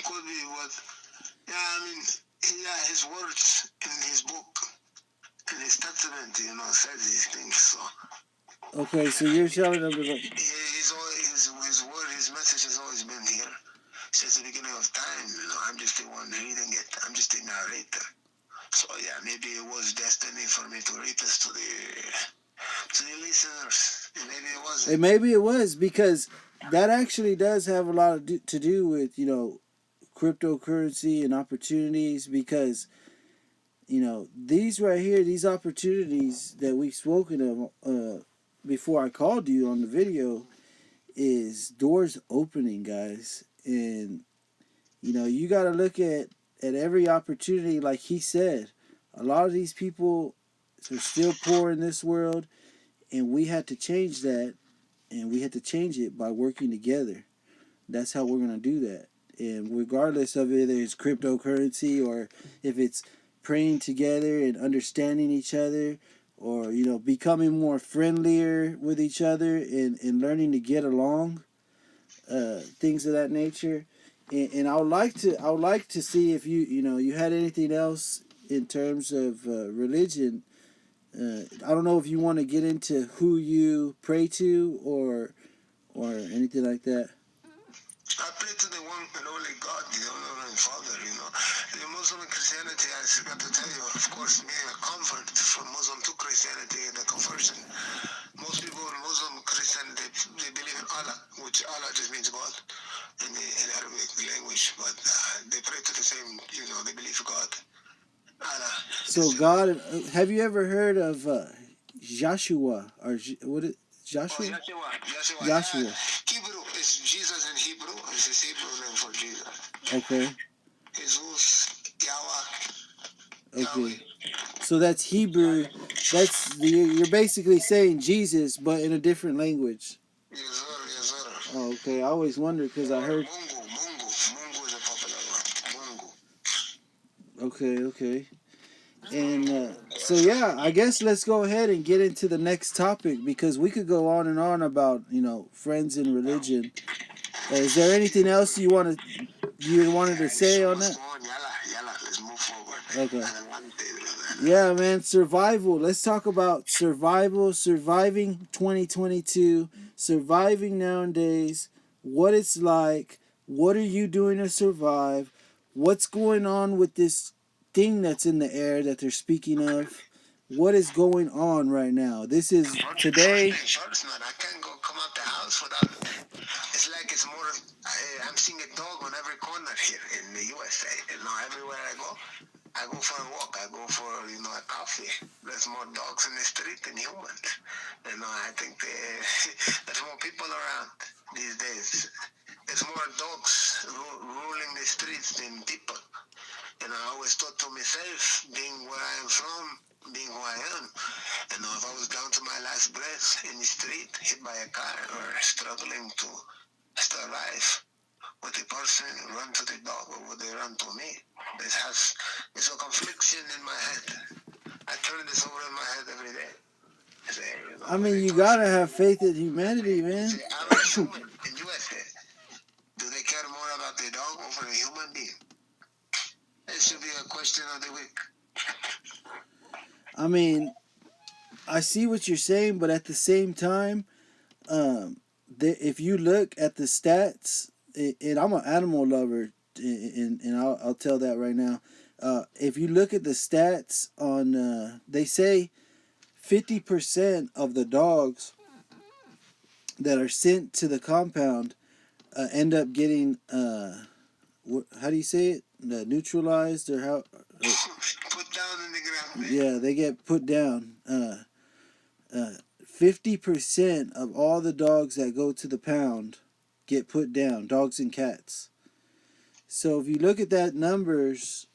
could be what. Yeah, I mean, yeah, his words in his book, in his testament, says these things. So Okay, so you're telling them to. his word, his message has always been here since the beginning of time. I'm just the one reading it. I'm just the narrator. So yeah, maybe it was destiny for me to read this to the listeners. And maybe it wasn't. And maybe it was because that actually does have a lot to do with cryptocurrency and opportunities because these right here, these opportunities that we've spoken of before I called you on the video is doors opening, guys. And you got to look at every opportunity. Like he said, a lot of these people are still poor in this world, and we had to change that, and we had to change it by working together. That's how we're going to do that. And regardless of whether it's cryptocurrency or if it's praying together and understanding each other, or becoming more friendlier with each other and learning to get along, things of that nature. And I would like to see if you had anything else in terms of religion. I don't know if you want to get into who you pray to or anything like that. I pray to the one and only God, the only Father, The Muslim and Christianity, I forgot to tell you, of course, being a convert from Muslim to Christianity and a conversion. Most people in Muslim Christianity, they believe in Allah, which Allah just means God in Arabic language, but they pray to the same, they believe God. Allah. So God, have you ever heard of Joshua or what is Oh, Joshua? Yeshua. Joshua. Yeah. Hebrew is Jesus in Hebrew. It's his Hebrew name for Jesus. Okay. Jesus, Yahweh, Okay. Yahweh. So that's Hebrew. You're basically saying Jesus, but in a different language. Yes, sir. Yes, sir. Oh, okay. I always wondered because I Or heard. Mungu. Mungu is a popular one. Mungu. Okay. And so yeah, I guess let's go ahead and get into the next topic because we could go on and on about friends and religion. Is there anything else you wanted to say on that? Yalla, let's move forward. Okay. Yeah, man, survival. Let's talk about survival, surviving 2022, surviving nowadays, what it's like, what are you doing to survive, what's going on with this thing that's in the air that they're speaking of, what is going on right now. This is today. First, man, I can't come out the house without. It's like it's more. I'm seeing a dog on every corner here in the USA. Everywhere I go, I go for a walk. I go for, a coffee. There's more dogs in the street than humans. I think there's more people around these days. There's more dogs ruling the streets than people. And I always thought to myself, being where I am from, being who I am, if I was down to my last breath in the street, hit by a car, or struggling to stay alive, would the person run to the dog or would they run to me? There's a confliction in my head. I turn this over in my head every day. I mean, you gotta have faith in humanity, man. The average human in USA, do they care more about the dog over a human being? It should be a question of the week. I mean, I see what you're saying, but at the same time, if you look at the stats, and I'm an animal lover, and I'll tell that right now. If you look at the stats on, they say 50% of the dogs that are sent to the compound end up getting, how do you say it? Neutralized, or how? Put down in the ground. Yeah, they get put down. 50% of all the dogs that go to the pound get put down, dogs and cats. So if you look at that numbers,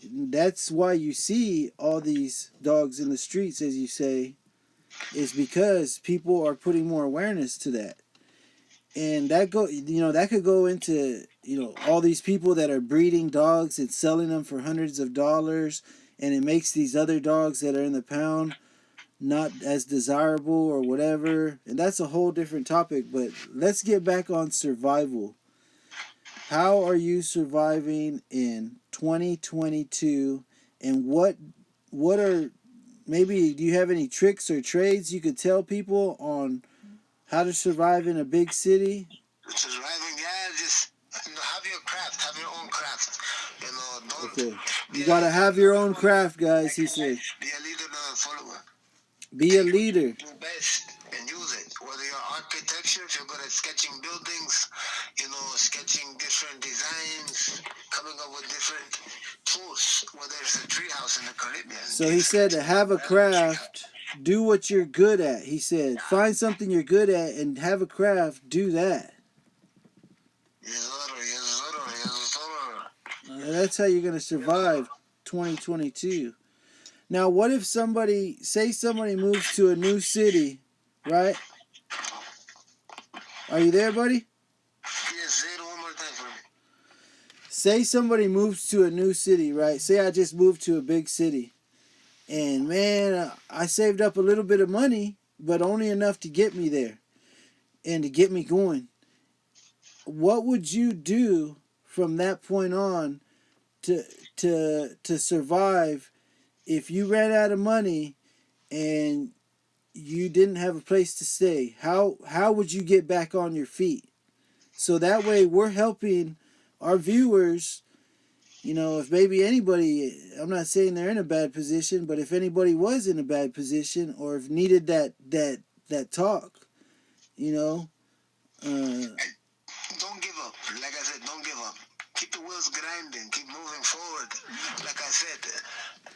that's why you see all these dogs in the streets, as you say, is because people are putting more awareness to that. And that could go into, all these people that are breeding dogs and selling them for hundreds of dollars, and it makes these other dogs that are in the pound not as desirable or whatever. And that's a whole different topic, but let's get back on survival. How are you surviving in 2022, and what are, maybe, do you have any tricks or trades you could tell people on how to survive in a big city? Surviving, just have your craft, have your own craft. Don't. Okay. You gotta have your own craft, guys, he said. Be a leader, not a follower. Be a leader. Do best and use it. Whether you're architecture, if you're good at sketching buildings, sketching different designs, coming up with different tools. Whether it's a treehouse in the Caribbean. So he said to have a craft, do what you're good at. He said, find something you're good at and have a craft, do that. That's how you're going to survive 2022. Now, what if somebody moves to a new city, right? Are you there, buddy? Yes, say it one more time for me. Say somebody moves to a new city, right? Say I just moved to a big city. And, man, I saved up a little bit of money, but only enough to get me there and to get me going. What would you do from that point on to survive if you ran out of money and you didn't have a place to stay? How would you get back on your feet? So that way we're helping our viewers. If maybe anybody, I'm not saying they're in a bad position, but if anybody was in a bad position or if needed that talk, don't give up. Like I said, don't give up. Keep the wheels grinding. Keep moving forward. Like I said,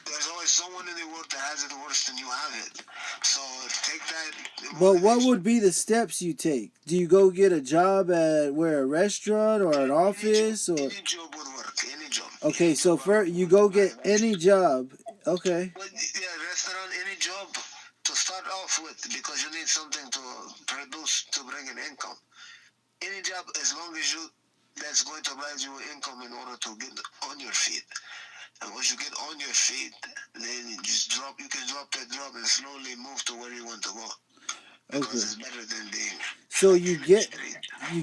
there's always someone in the world that has it worse than you have it. So take that. But what would be the steps you take? Do you go get a job at a restaurant or an office? Any job would work. Any job. Okay, so first you go get any job. Okay. Restaurant, any job to start off with, because you need something to produce to bring in income. Any job, as long as that's going to provide you income in order to get on your feet. And once you get on your feet, then you can drop that job and slowly move to where you want to go. Because it's better than being. So you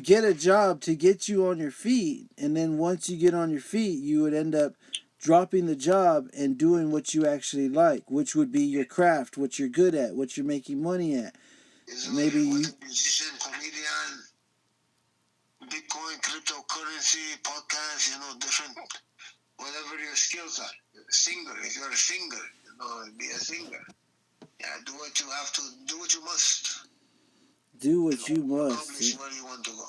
get a job to get you on your feet, and then once you get on your feet, you would end up dropping the job and doing what you actually like, which would be your craft, what you're good at, what you're making money at. Maybe you musician, comedian, Bitcoin, cryptocurrency, podcast, different, whatever your skills are. Singer, if you're a singer, be a singer. Yeah, do what you have to, do what you must. Do what you must. Accomplish where you want to go.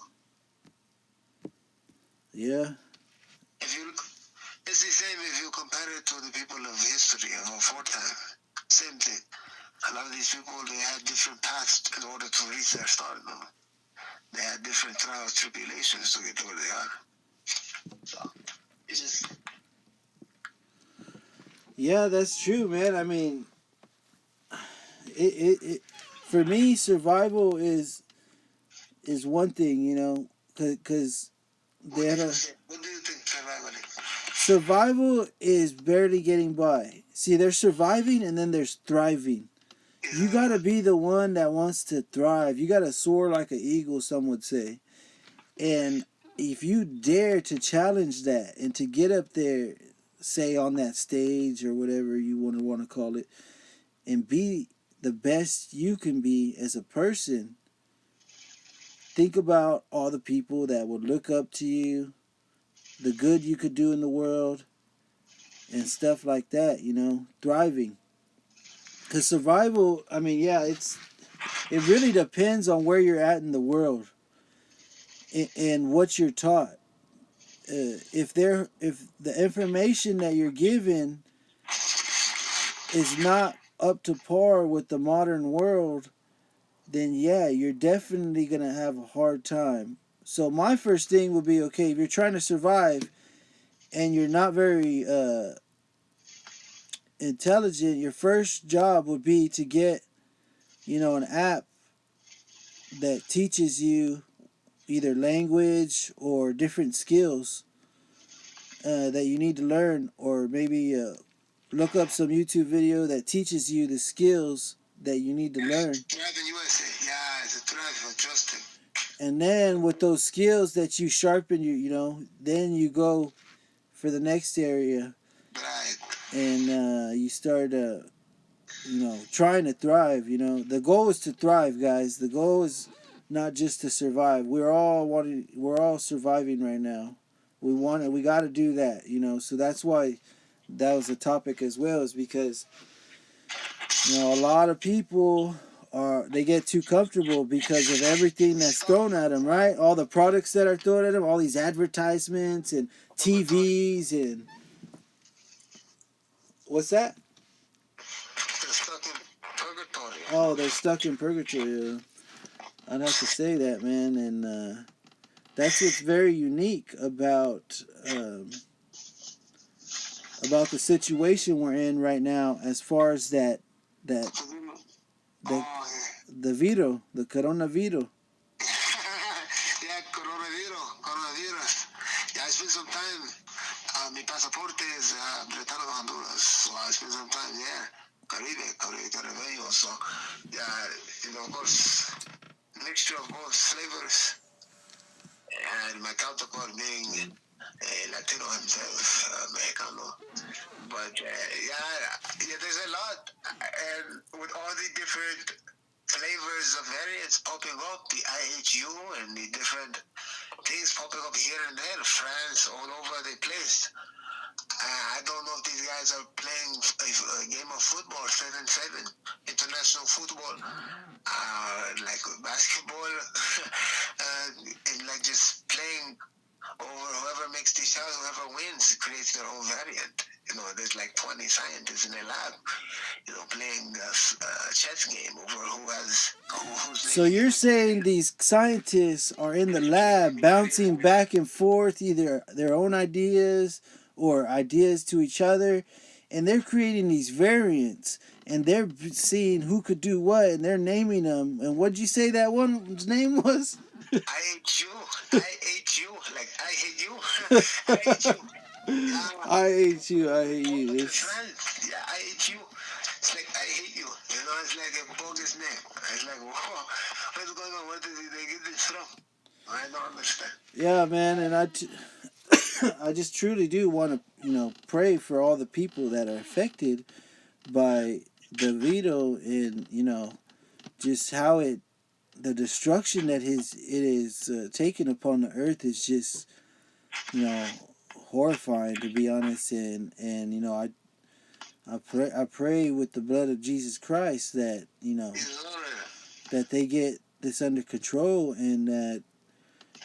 Yeah. If you It's the same if you compare it to the people of history of wartime. Same thing. A lot of these people, they had different paths in order to reach their stardom. They had different trials, tribulations to get to where they are. So, it's just... Yeah, that's true, man. I mean, it for me, survival is one thing, you know, because What do you think survival is? Survival is barely getting by. See, there's surviving and then there's thriving. You gotta be the one that wants to thrive. You gotta soar like an eagle, some would say. And if you dare to challenge that and to get up there, say on that stage or whatever you want to call it, and be the best you can be as a person, think about all the people that would look up to you, the good you could do in the world, and stuff like that, you know, thriving. Because survival, I mean, yeah, it really depends on where you're at in the world and what you're taught. If the information that you're given is not up to par with the modern world, then yeah, you're definitely gonna have a hard time. So my first thing would be, okay, if you're trying to survive and you're not very intelligent, your first job would be to get, you know, an app that teaches you either language or different skills that you need to learn, or maybe look up some YouTube video that teaches you the skills that you need to learn. Thrive in USA. Yeah, it's a thrive adjusting. And then with those skills that you sharpen, you know, then you go for the next area. Right. And you start, you know, trying to thrive. You know, the goal is to thrive, guys. The goal is not just to survive. We're all surviving right now. We got to do that. You know, so that's why that was a topic as well, is because, you know, a lot of people they get too comfortable because of everything that's thrown at them, right? All the products that are thrown at them, all these advertisements and TVs and what's that? They're stuck in purgatory. Oh, they're stuck in purgatory. I'd have to say that, man, and that's what's very unique about the situation we're in right now, as far as that the the coronavirus. Yeah, coronavirus. Yeah, I spent some time. My pasaporte is Bretano, Honduras, so I spent some time there. Caribeño. So, yeah, you know, of course, mixture of both flavors. And my counterpart being Latino himself, Mexicano. But yeah, there's a lot. And with all the different flavors of variants popping up, the IHU and the different things popping up here and there, France, all over the place. I don't know if these guys are playing a game of football, 7-7, international football, like basketball, and like just playing over whoever makes the shot, whoever wins creates their own variant. You know, there's like 20 scientists in a lab, you know, playing a chess game over who's. So you're saying these scientists are in the lab bouncing back and forth either their own ideas or ideas to each other, and they're creating these variants, and they're seeing who could do what, and they're naming them. And what'd you say that one's name was? I hate you. I hate you. Like, I hate you. I hate you. I hate you. I hate you. Yeah, I hate you. It's like, I hate you. You know, it's like a bogus name. It's like, whoa, what's going on? Where did they get this from? I don't understand. Yeah, man, and I just truly do want to, you know, pray for all the people that are affected by the veto, and, you know, just how the destruction that it is taken upon the earth is just, you know, horrifying, to be honest. And you know, I pray with the blood of Jesus Christ that, you know, that they get this under control, and that,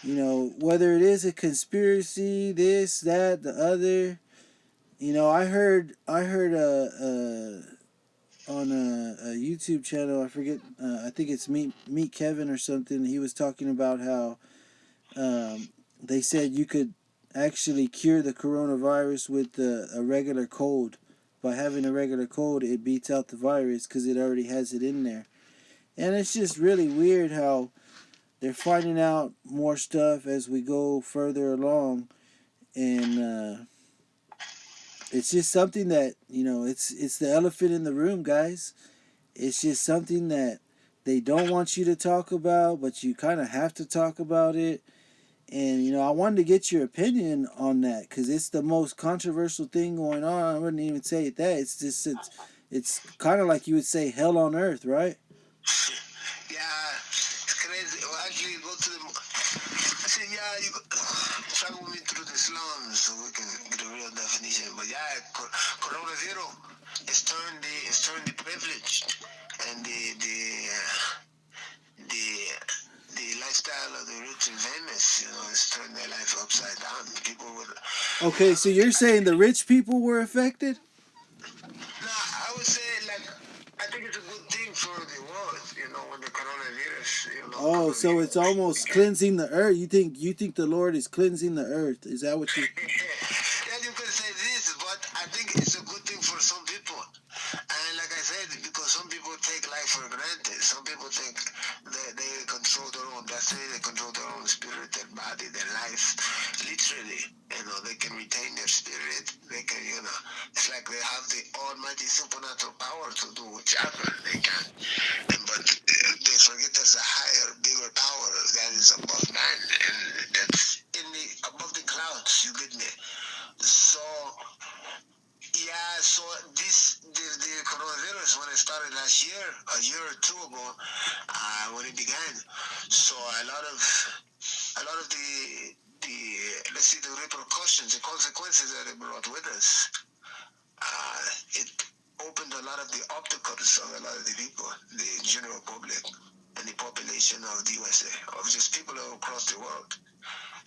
you know, whether it is a conspiracy, this, that, the other, You know, I heard on a YouTube channel. I forget. I think it's Meet Kevin or something. He was talking about how they said you could actually cure the coronavirus with a regular cold. By having a regular cold, it beats out the virus because it already has it in there. And it's just really weird how they're finding out more stuff as we go further along, and it's just something that it's the elephant in the room, guys. It's just something that they don't want you to talk about, but you kind of have to talk about it. And I wanted to get your opinion on that because it's the most controversial thing going on. I wouldn't even say it that. It's kind of like you would say hell on earth, right? Yeah, it's crazy. Well, actually, go to the. I said, yeah, you travel me through the slums so we can get a real definition. But yeah, coronavirus it's turned the privileged and the lifestyle of the rich and famous. It's turned their life upside down. People would. Okay, so you're saying the rich people were affected? Nah, I would say like I think it's a good thing for the world. When the coronavirus, Oh, so it's almost began. cleansing the earth. You think the Lord is cleansing the earth? Is that what you? Yeah, you can say this, but I think it's a good thing for some people. And like I said, because some people take life for granted. Some people think that they control their own destiny, they control their own spirit, their body, their life. Literally, they can retain their spirit. They can, it's like they have the almighty supernatural power to do whichever they can. But they forget there's a higher, bigger power that is above man, and that's above the clouds. You get me? So yeah, so the coronavirus when it started last year, a year or two ago, when it began. So a lot of the let's see the repercussions, the consequences that it brought with us. It opened a lot of the obstacles of a lot of the people, the general public, and the population of the USA, of just people across the world.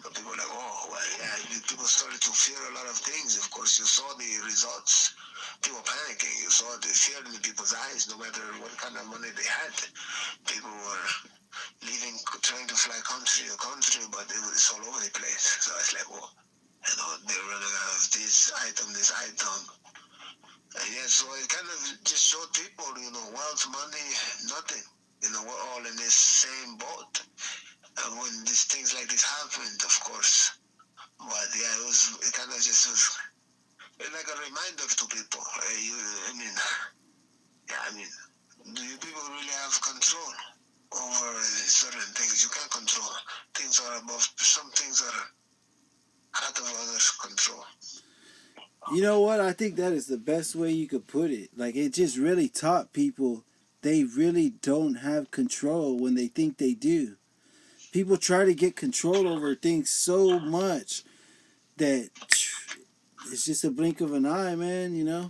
People were like, oh, well, yeah, people started to fear a lot of things. Of course, you saw the results. People panicking. You saw the fear in the people's eyes, no matter what kind of money they had. People were leaving, trying to fly country to country, but it's all over the place. So it's like, oh, they're running out of this item, this item. And yeah, so it kind of just showed people, wealth, money, nothing. We're all in this same boat. And when these things like this happened, of course. But yeah, it kind of just was like a reminder to people. Do you people really have control over certain things? You can't control. Things are above, some things are out of others' control. You know what? I think that is the best way you could put it. Like it just really taught people they really don't have control when they think they do. People try to get control over things so much that it's just a blink of an eye, man. Yeah, yeah,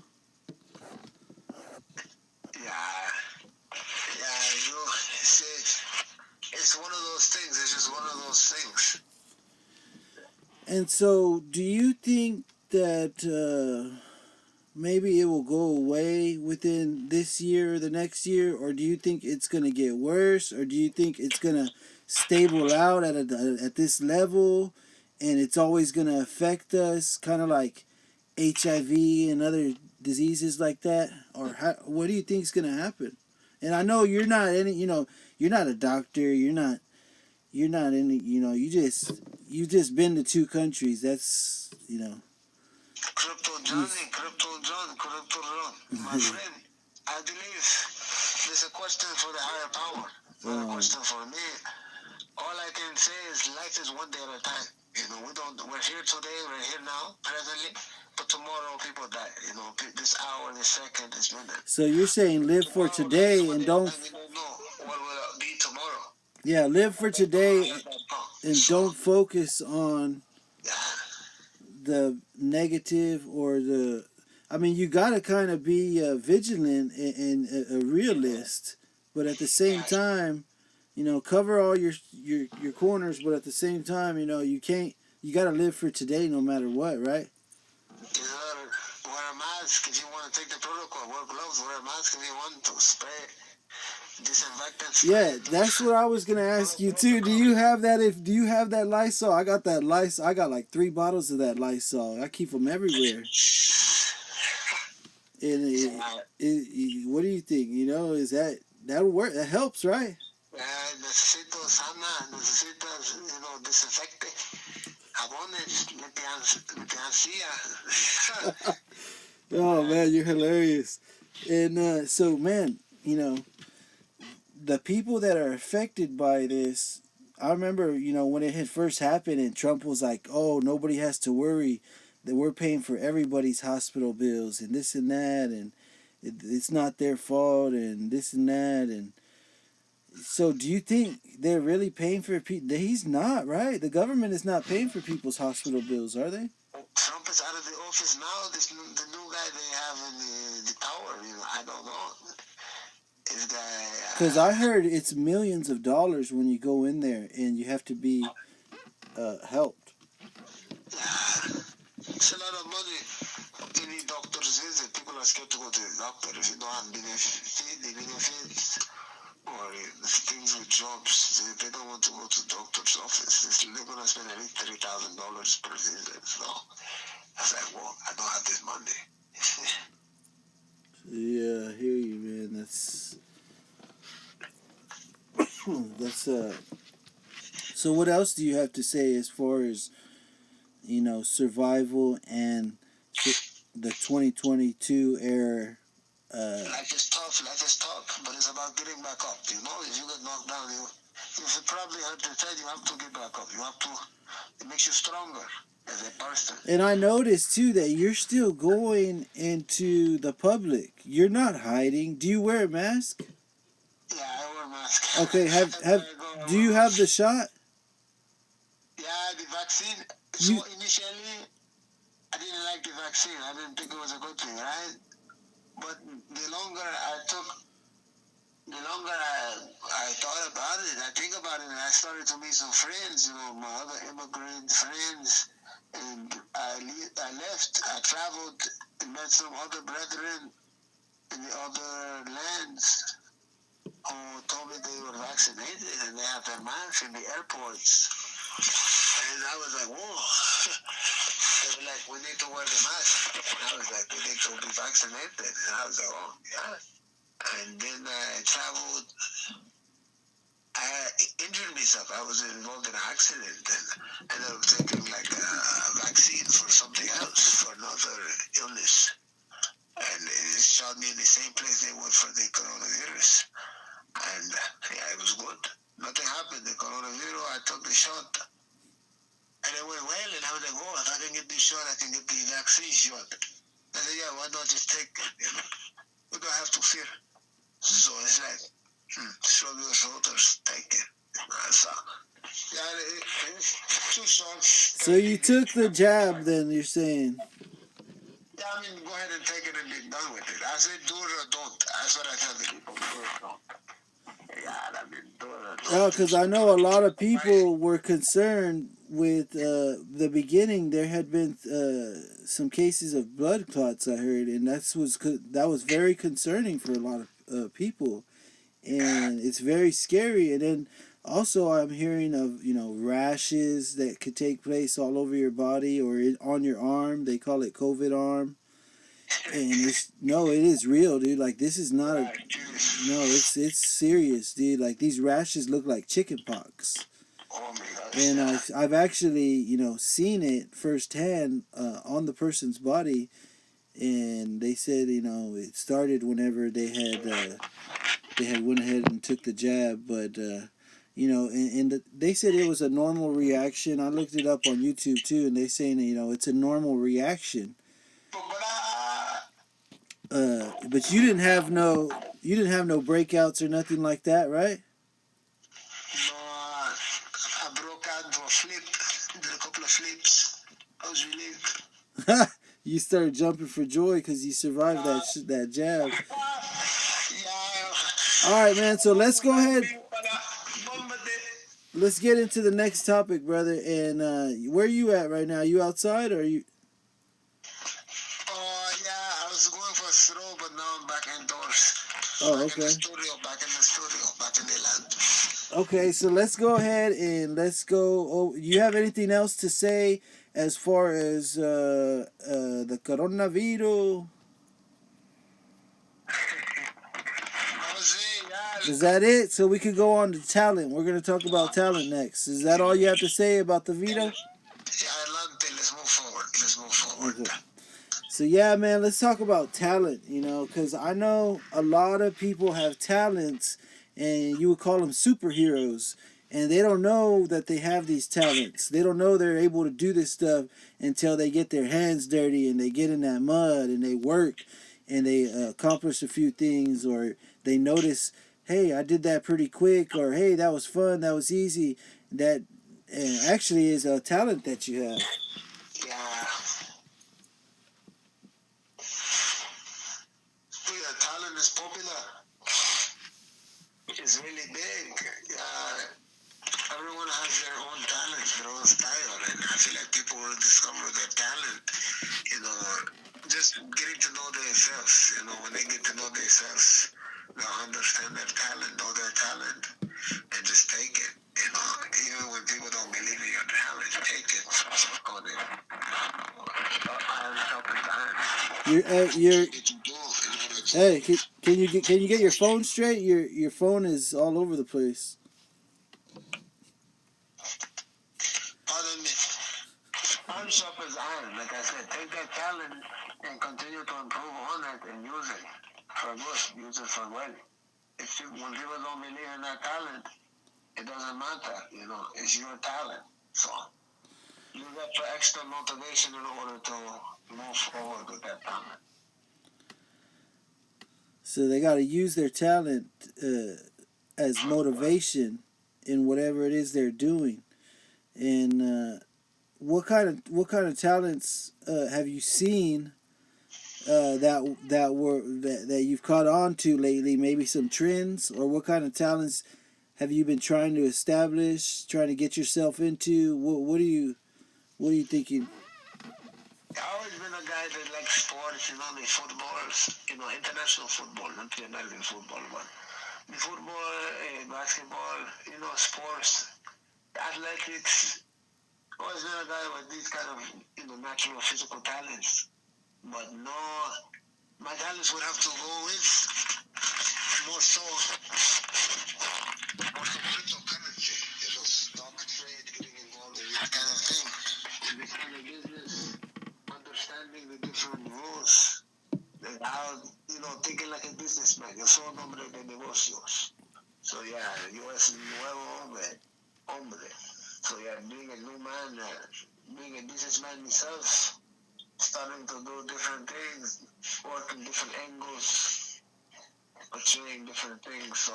it's one of those things. It's just one of those things. And so, do you think that maybe it will go away within this year or the next year, or do you think it's going to get worse, or do you think it's going to stable out at this level, and it's always going to affect us, kind of like HIV and other diseases like that, or what do you think is going to happen? And I know you're not a doctor, you're not any, you just been to two countries. That's. Crypto Johnny, Crypto John, Crypto Ron. My friend, I believe there's a question for the higher power, not a question for me. All I can say is life is one day at a time. We're here today, we're here now, presently, but tomorrow people die. This hour, this second, this minute. So you're saying live for Tomorrow, that is today what and they don't. and we don't know what will be tomorrow. Yeah, live for today and So, don't focus on yeah. the negative or the. I mean, you gotta kind of be vigilant and a realist, but at the same time, cover all your corners. But at the same time, you can't. You gotta live for today, no matter what, right? Yeah. mask. If you want to take the protocol, wear gloves, wear a mask. If you want to spray disinfectant, spray Yeah, it. that's what I was gonna ask you too. Do Protocol. you have that? Do you have that Lysol? I got that Lysol. I got like 3 bottles of that Lysol. I keep them everywhere. And what do you think? You know, is that'll work? That helps, right? Necesito sana, necesitas, desinfecte. Jabones, limpiancilla. Oh man, you're hilarious. And so, man, the people that are affected by this, I remember, when it had first happened and Trump was like, oh, nobody has to worry that we're paying for everybody's hospital bills and this and that, and it's not their fault and this and that. And so do you think they're really paying for people? He's not, right? The government is not paying for people's hospital bills, are they? Trump is out of the office now. The new guy they have in the power, I don't know. Because I heard it's millions of dollars when you go in there and you have to be helped. Yeah, it's a lot of money. Any doctor's visit, people are scared to go to the doctor if you don't have benefits or things with jobs. They don't want to go to the doctor's office. They're going to spend at least $30,000 per visit. So I was like, well, I don't have this money. Yeah, I hear you, man. So what else do you have to say as far as survival and the 2022 era? Life is tough, but it's about getting back up. If you get knocked down, if you probably hurt your head, you have to get back up. It makes you stronger as a person. And I noticed too that you're still going into the public. You're not hiding. Do you wear a mask? Yeah, I wear a mask. Okay, do you have the shot? Yeah, the vaccine. So initially, I didn't like the vaccine. I didn't think it was a good thing, right? But the longer I thought about it, I think about it, and I started to meet some friends, my other immigrant friends, and I left. I traveled and met some other brethren in the other lands who told me they were vaccinated and they have their masks in the airports. And I was like, whoa. They were like, we need to wear the mask. And I was like, we need to be vaccinated. And I was like, oh, yeah. And then I traveled. I injured myself. I was involved in an accident and ended up taking like a vaccine for something else, for another illness. And it shot me in the same place they would for the coronavirus. And yeah, it was good. Nothing happened. The coronavirus, I took the shot. And it went well, and I was like, oh, if I can get this shot, I can get the vaccine shot. I said, yeah, why not just take it? We don't have to fear. So it's like, shrug your shoulders, take it. So, yeah, it's 2 shots. So you took the jab, then you're saying? Yeah, I mean, go ahead and take it and be done with it. I said, do it or don't. That's what I tell the people. Do it or don't. Yeah, I mean, do it or don't. Oh, because I know a lot of people were concerned with the beginning. There had been some cases of blood clots, I heard, and that was very concerning for a lot of people, and it's very scary. And then also I'm hearing of rashes that could take place all over your body or on your arm. They call it COVID arm. And it is real, dude. Like, this is not it's serious, dude. Like, these rashes look like chicken pox. Oh my gosh. And I've actually, seen it firsthand on the person's body, and they said, it started whenever they had went ahead and took the jab, but they said it was a normal reaction. I looked it up on YouTube too, and they saying it's a normal reaction. But you didn't have no breakouts or nothing like that, right? No, I broke out into a flip, did a couple of flips. I was relieved. You started jumping for joy because you survived that jab. Yeah. All right, man. So let's go ahead. Let's get into the next topic, brother. And where are you at right now? You outside or are you? Yeah, I was was going for a stroll, but now I'm back indoors. Oh, Back in the okay. studio, back in the land. Okay, so let's go ahead and let's go. Oh, you have anything else to say as far as the coronavirus? Is that it? So we could go on to talent. We're going to talk about talent next. Is that all you have to say about the veto? Yeah, adelante, let's move forward. Let's move forward. Okay. So yeah, man, let's talk about talent. You know, because I know a lot of people have talents, and you would call them superheroes, and they don't know that they have these talents. They don't know they're able to do this stuff until they get their hands dirty and they get in that mud and they work and they accomplish a few things, or they notice, hey, I did that pretty quick, or hey, that was fun, that was easy. That actually is a talent that you have. Yeah. The talent is popular. It's really big. Everyone has their own talent, their own style, and I feel like people will discover their talent, you know, just getting to know themselves, you know, when they get to know themselves, they'll understand their talent, know their talent, and just take it, you know, even when people don't believe in your talent, take it, work on it, help it time. You're What you do in order to, Hey, can you get your phone straight? Your phone is all over the place. pardon me, iron sharpens iron, like I said, take that talent and continue to improve on it and use it for good, use it for well. When people don't believe in that talent, it doesn't matter, you know, it's your talent. So use that for extra motivation in order to move forward with that talent. So they got to use their talent as motivation in whatever it is they're doing. And what kind of talents have you seen that you've caught on to lately? Maybe some trends, or what kind of talents have you been trying to establish, trying to get yourself into? What are you thinking? I've always been a guy that likes sports, you know, the footballs, you know, international football, not the American football, but the football, basketball, you know, sports, athletics. Always been a guy with these kind of, you know, natural physical talents. But no, my talents would have to go with more so cryptocurrency, you know, stock trade, getting involved in this kind of thing, in this kind of business, understanding the different rules, and how, you know, thinking like a businessman. Yo soy un hombre de negocios. So yeah, yo es un nuevo hombre. So yeah, being a new man, being a businessman myself, starting to do different things, working different angles, portraying different things. So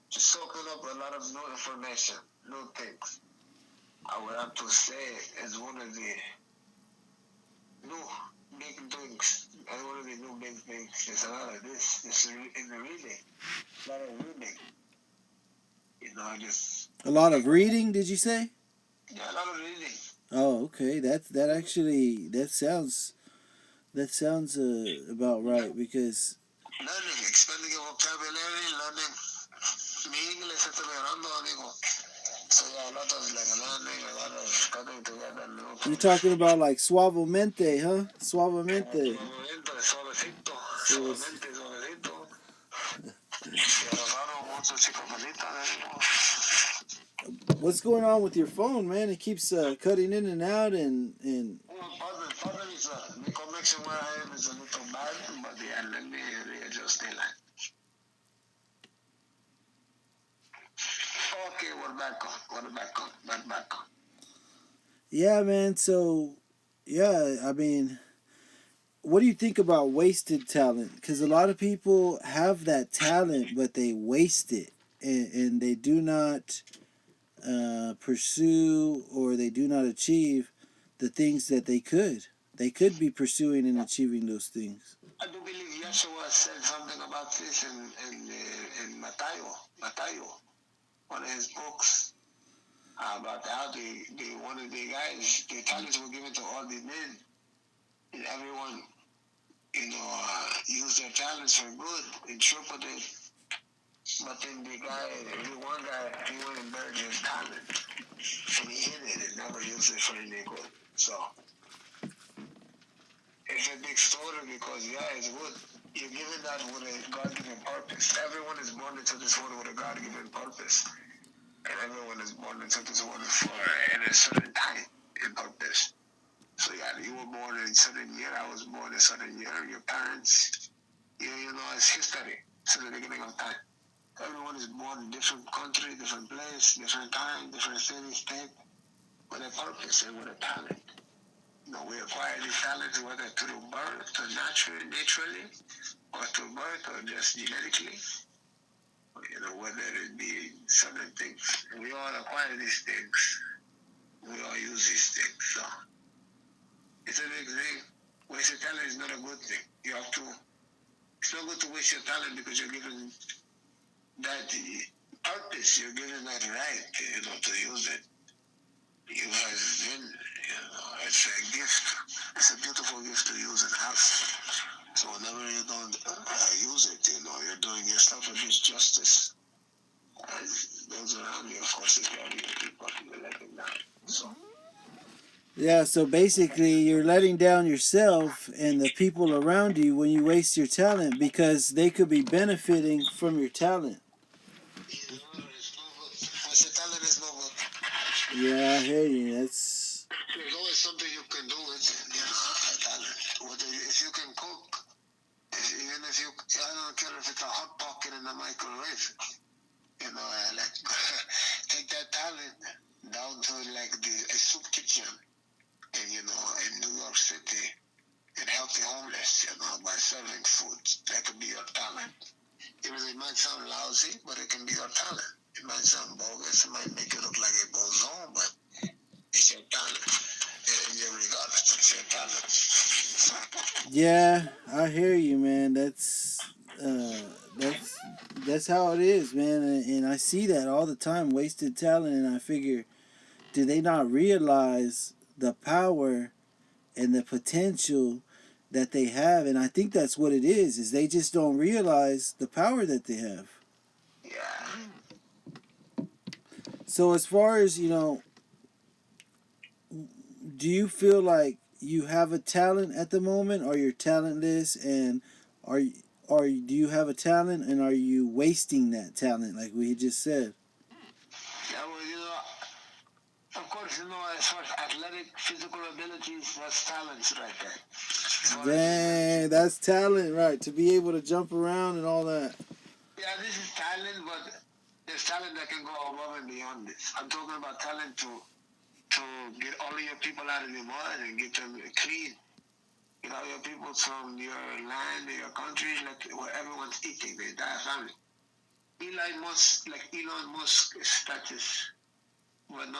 just soaking up a lot of new information, new things. I would have to say is one of the new big things. And one of the new big things is a lot of this. It's in the reading. A lot of reading. You know, just A lot of reading, did you say? yeah, a lot of reading. Oh, okay. That actually that sounds about right because Learning, expanding your vocabulary, learning. Mi inglés está mejorando, amigo. So yeah, a lot of like learning, a lot of cutting together new you're talking information. about like suavemente, huh? Suavemente. Suavecito, suavecito, So it's, suavemente, suavecito. Y agarraron mucho chico pelita, amigo. what's going on with your phone, man? It keeps cutting in and out and Pardon me, sir. The connection where I am is a little bad, but yeah, let me readjust the line. Okay, we're back on. We're back on. We're back on. yeah, man. So yeah, I mean, what do you think about wasted talent? Because a lot of people have that talent, but they waste it, and they do not pursue or they do not achieve the things that they could be pursuing and achieving those things. I do believe Yeshua said something about this in Matthew, one of his books, about how one of the guys, the talents were given to all the men, and everyone, you know, use their talents for good, interpret it. But then one guy, he went and buried his talent. And he hid it and never used it for any good. So, it's a big story because, yeah, it's good. You're given that with a God-given purpose. Everyone is born into this world with a God-given purpose. And everyone is born into this world for in a certain time and purpose. So, yeah, you were born in a certain year. I was born in a certain year. Your parents, you know, it's history. It's the beginning of time. Everyone is born in different country, different place, different time, different city, state, with a purpose and with a talent. You know, we acquire these talents whether through birth or naturally, or through birth or just genetically. You know, whether it be certain things. We all acquire these things. We all use these things. So it's a big thing. Wasted talent is not a good thing. You have to. It's not good to waste your talent because you're given that purpose. You're given that right, you know, to use it. You has been, you know, it's a gift. It's a beautiful gift to use and have. So whenever you don't use it, you know, you're doing yourself a disjustice. And those around you, of course, is very people you're letting down. So. Yeah, so basically you're letting down yourself and the people around you when you waste your talent because they could be benefiting from your talent. You know, it's no good. I said talent is no good. Yeah, I hear you. That's There's always something you can do with, you know, talent. If you can cook, even if you, I don't care if it's a hot pocket in the microwave, you know, like, take that talent down to like a soup kitchen, and you know, in New York City, and help the homeless, you know, by serving food. That could be your talent. Even it might sound lousy, but it can be your talent. It might sound bogus, it might make it look like a bozo, but it's your talent. In regardless, it's your talent. yeah, I hear you, man. That's that's how it is, man. And I see that all the time, wasted talent, and I figure, do they not realize the power and the potential that they have? And I think that's what it is they just don't realize the power that they have. Yeah. So as far as, you know, do you feel like you have a talent at the moment, or you're talentless, and are or do you have a talent and are you wasting that talent like we just said? Yeah, well, you know, of course, you know, as far as athletic, physical abilities, that's talents right there. That's what I mean. Dang, that's talent, right? To be able to jump around and all that. Yeah, this is talent, but there's talent that can go above and beyond this. I'm talking about talent to get all of your people out of the mud and get them clean. Get all your people from your land, your country, like where everyone's eating, the entire family. Elon Musk status, but no,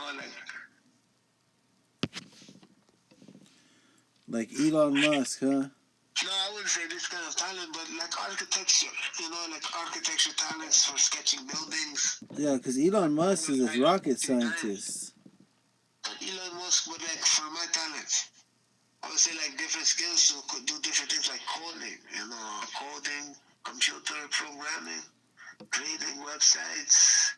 Like Elon Musk, huh? no, I wouldn't say this kind of talent, but like architecture, you know, like architecture talents for sketching buildings. Yeah, because Elon Musk is a rocket Design. scientist. Elon Musk would like for my talents. I would say like different skills so could do different things like coding, you know, coding, computer programming, creating websites,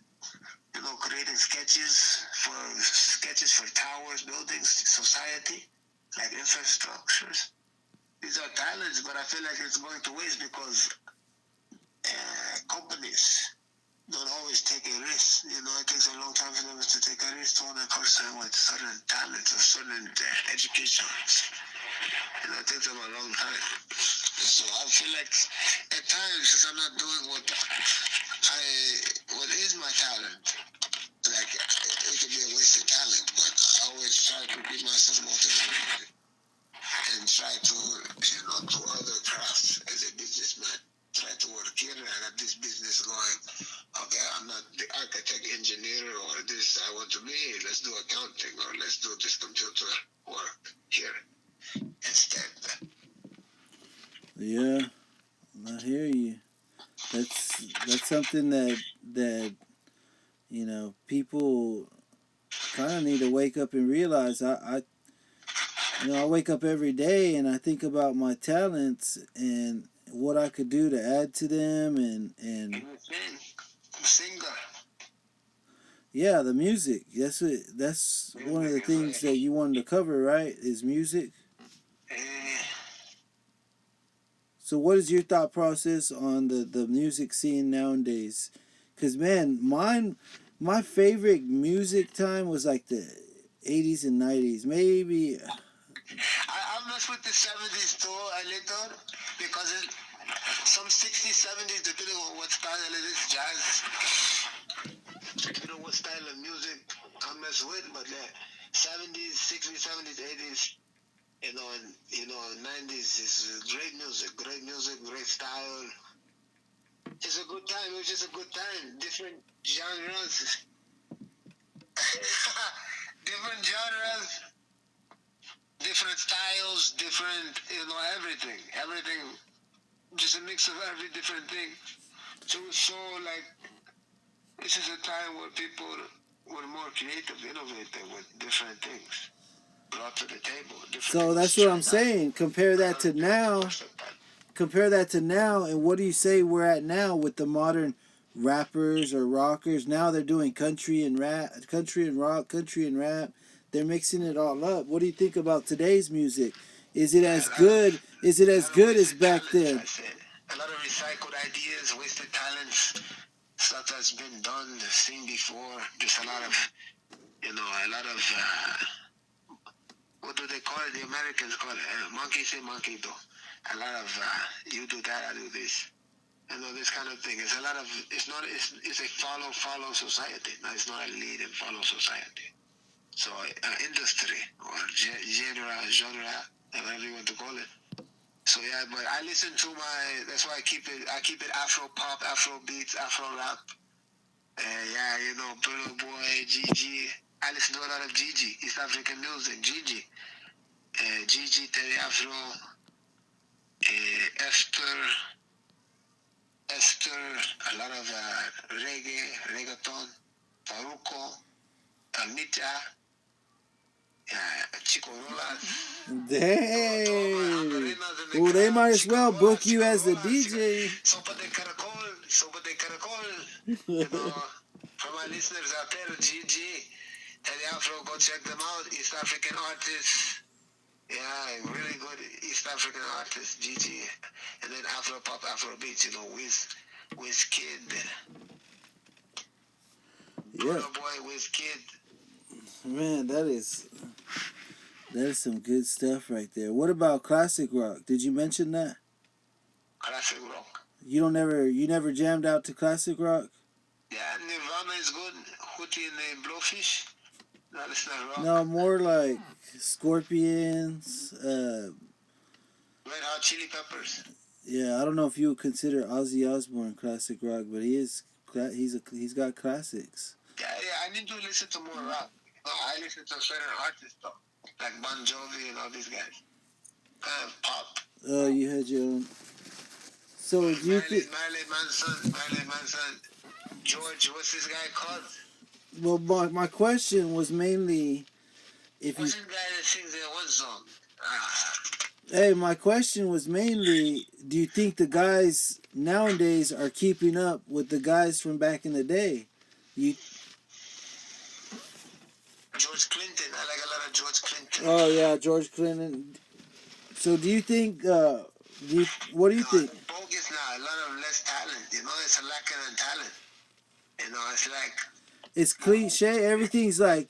you know, creating sketches for towers, buildings, society, like infrastructures. These are talents, but I feel like it's going to waste because companies don't always take a risk. You know, it takes a long time for them to take a risk on a person with certain talents or certain educations. You know, it takes them a long time. So I feel like at times, since I'm not doing what is my talent, like it could be a wasted talent, but I always try to keep myself motivated and try to, you know, do other crafts as a businessman. Try to work here. I got this business going. Okay, I'm not the architect, engineer, or this I want to be. Let's do accounting, or let's do this computer work here instead. Yeah, I hear you. That's something that you know people kind of need to wake up and realize. I wake up every day and I think about my talents, and what I could do to add to them, and Anything. Singer. yeah, the music. That's one of the Music is things that right. you wanted to cover, right? Is music. Eh, So what is your thought process on the music scene nowadays? Cause man, my favorite music time was like the 80s and 90s. Maybe I mess with the 70s too a little because some 60s, 70s, depending on what style it is, jazz, depending on what style of music I mess with, but the 70s, 60s, 70s, 80s, you know, 90s is great music, great style. It's a good time. It was just a good time. Different genres, different genres, different styles, different, everything. Everything, just a mix of every different thing. So it's so like, this is a time where people were more creative, innovative with different things brought to the table, different so. things That's what I'm tried out. saying. Compare that to now. Compare that to now, and what do you say we're at now with the modern rappers or rockers? Now they're doing country and rap, country and rock, country and rap. They're mixing it all up. What do you think about today's music? Is it Yeah, as good? Is it a as lot of good as wasted back talents, I then? said. A lot of recycled ideas, wasted talents, stuff that's been done, seen before. Just a lot of, a lot of, what do they call it? The Americans call it, monkey say monkey do. A lot of, you do that, I do this. This kind of thing. It's a lot of, it's a follow society. No, it's not a lead and follow society. So, industry or genre, whatever you want to call it. So yeah, but I listen to that's why I keep it Afro pop, Afro beats, Afro rap. Yeah, Burna Boy, Gigi. I listen to a lot of Gigi, East African music, Gigi. Gigi, Terry Afro, Esther, a lot of reggaeton, Faruko, Anita, Chico Rolas. Dang. Well, they might as well book you as the DJ. Sopa de Caracol. For my listeners out there, GG, Teddy Afro, go check them out. East African artists. Yeah, really good East African artists, GG. And then Afro pop, Afro beats, Wiz Kid. Yeah, Burna Boy, Wiz Kid. man, that is some good stuff right there. What about classic rock? Did you mention that? Classic rock. You never jammed out to classic rock? Yeah, Nirvana is good. Hootie and the Blowfish. No, that's not rock. No, more like Scorpions. Red Hot Chili Peppers. Yeah, I don't know if you would consider Ozzy Osbourne classic rock, but he's got classics. Yeah, I need to listen to more rock. No, I listen to certain artists though, like Bon Jovi and all these guys. Pop. Oh, you had your own. So do you think? Marilyn Manson, George, what's this guy called? Well, my question was mainly if you. What's this guy that sings in one song? Hey, my question was mainly, do you think the guys nowadays are keeping up with the guys from back in the day? George Clinton. I like a lot of George Clinton. Oh yeah, George Clinton. So do you think? What do you think? Bogus now. A lot of less talent. It's a lack of talent. It's like. It's cliche. Everything's like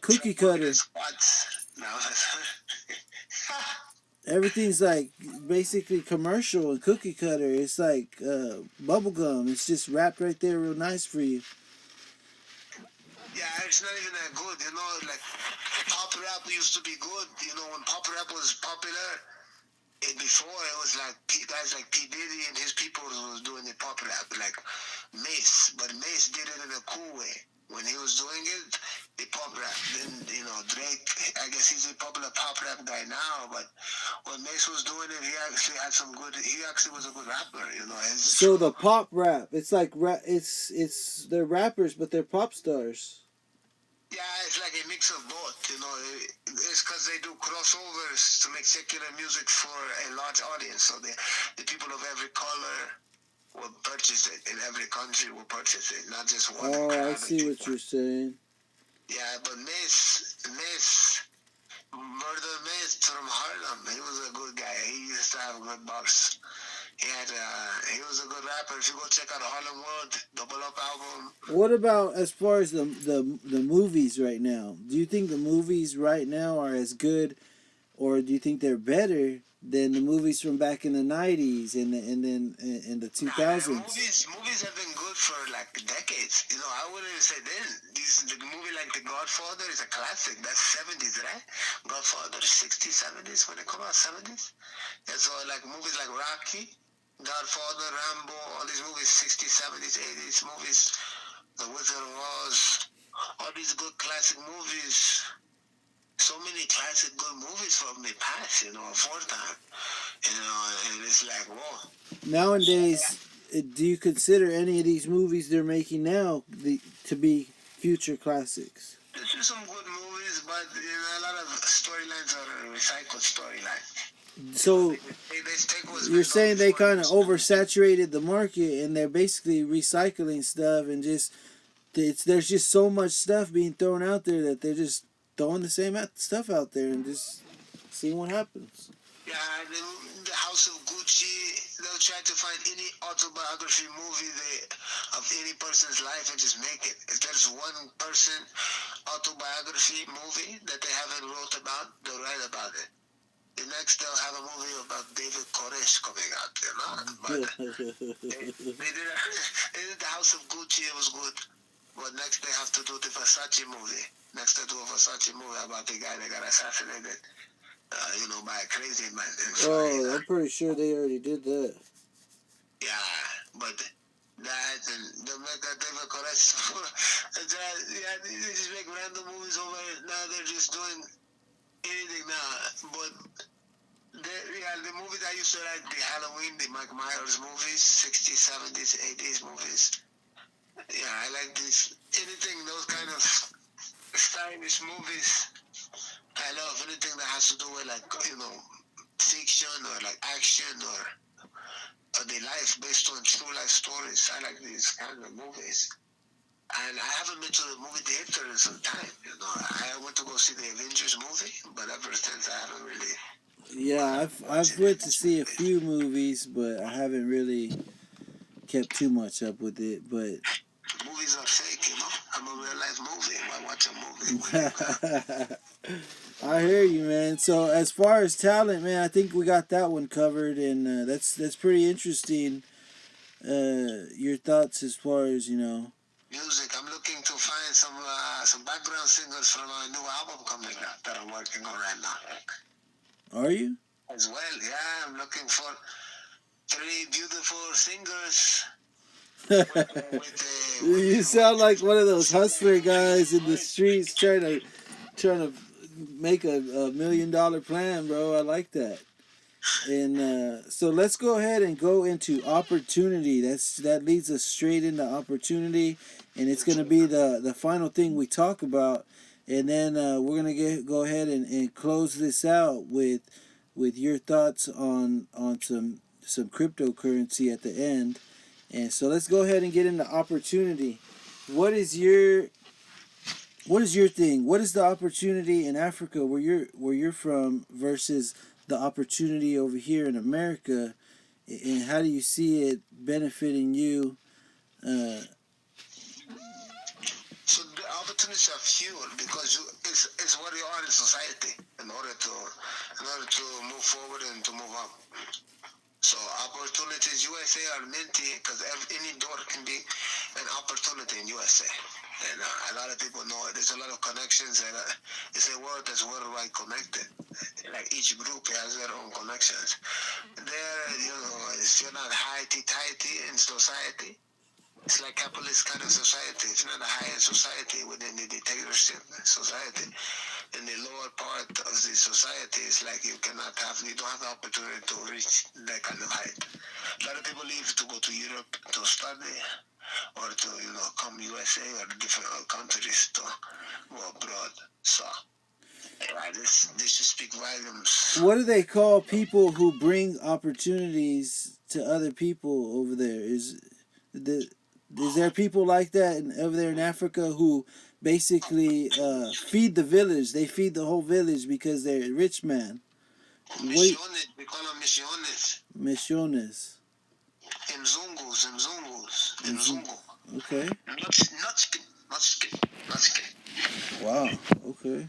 cookie cutter. Everything's like basically commercial and cookie cutter. It's like bubblegum. It's just wrapped right there real nice for you. Yeah, it's not even that good. Like pop rap used to be good. When pop rap was popular, and before it was like guys like P. Diddy and his people was doing the pop rap, like Mace. But Mace did it in a cool way. When he was doing it, the pop rap. Then, Drake, I guess he's a popular pop rap guy now, but when Mace was doing it, he actually had he actually was a good rapper, So the pop rap, it's like they're rappers, but they're pop stars. Yeah, it's like a mix of both, It's because they do crossovers to make secular music for a large audience. So the people of every purchase it. In every country will purchase it, not just one. Oh, I see what you're saying. Yeah, but Murder Miss from Harlem, he was a good guy. He used to have good bars. He was a good rapper. If you go check out Harlem World, Double Up album. What about as far as the movies right now? Do you think the movies right now are as good, or do you think they're better than the movies from back in the '90s and then in the 2000s? Movies have been good for like decades. You know, I wouldn't say then. The movie like The Godfather is a classic. That's 70s, right? Godfather 60s, 70s when it come out, 70s. And so like movies like Rocky, Godfather, Rambo, all these movies, 60s, 70s, 80s movies, The Wizard of Oz, all these good classic movies. So many classic good movies from the past, you know, for time. You know, and it's like, whoa. Nowadays, do you consider any of these movies they're making now to be future classics? There's just some good movies, but you know, a lot of storylines are recycled storylines. So you're saying they kind of oversaturated the market and they're basically recycling stuff and just there's just so much stuff being thrown out there that they're just throwing the same stuff out there and just seeing what happens. Yeah, the House of Gucci, they'll try to find any autobiography movie of any person's life and just make it. If there's one person autobiography movie that they haven't wrote about, they'll write about it. The next they'll have a movie about David Koresh coming out, you know. But they did the House of Gucci, it was good. But next they have to do the Versace movie. Next they do a Versace movie about the guy that got assassinated. You know, by a crazy man. Oh, I'm pretty sure they already did that. Yeah, but that and they make a David Koresh. Yeah, they just make random movies over it. Now they're just doing anything now. But the movies I used to like, the Halloween, the Mike Myers movies, 60s, 70s, 80s movies. Yeah, I like this. Anything, those kind of stylish movies. I love anything that has to do with like, you know, fiction or like action or the life based on true life stories. I like these kind of movies. And I haven't been to the movie theater in some time, you know. I went to go see the Avengers movie, but ever since I haven't really. Yeah, I've went to see a few movies, but I haven't really kept too much up with it. But movies are fake, you know. I'm a real life movie. Why watch a movie? I hear you, man. So as far as talent, man, I think we got that one covered, and that's pretty interesting. Your thoughts as far as music. I'm looking to find some background singers from a new album coming out that I'm working on right now. Are you? As well, yeah. I'm looking for 3 beautiful singers. You sound like one of those hustler guys in the streets trying to make a $1 million plan, bro. I like that. And so let's go ahead and go into opportunity. That leads us straight into opportunity, and it's going to be the final thing we talk about. And then we're going to go ahead and close this out with your thoughts on some cryptocurrency at the end. And so let's go ahead and get into opportunity. What is your thing? What is the opportunity in Africa where you're from versus the opportunity over here in America, and how do you see it benefiting you? So the opportunities are few because it's what you are in society in order to move forward and to move up. So opportunities USA are minty because any door can be an opportunity in USA. And a lot of people know it. There's a lot of connections, and it's a world that's worldwide connected. Like each group has their own connections. There, if you're not high-tighty in society, it's like capitalist kind of society. If you're not a high-end society within the dictatorship society, in the lower part of the society, it's like you don't have the opportunity to reach that kind of height. A lot of people leave to go to Europe to study or to come USA or different countries to go abroad. So this should speak volumes. What do they call people who bring opportunities to other people over there? Is there people like that over there in Africa who basically feed the village? They feed the whole village because they're rich man. What Misiones, we call them misiones. Misiones? Mzungus, mzungus, mzungu. Okay. Not skin. Wow. Okay.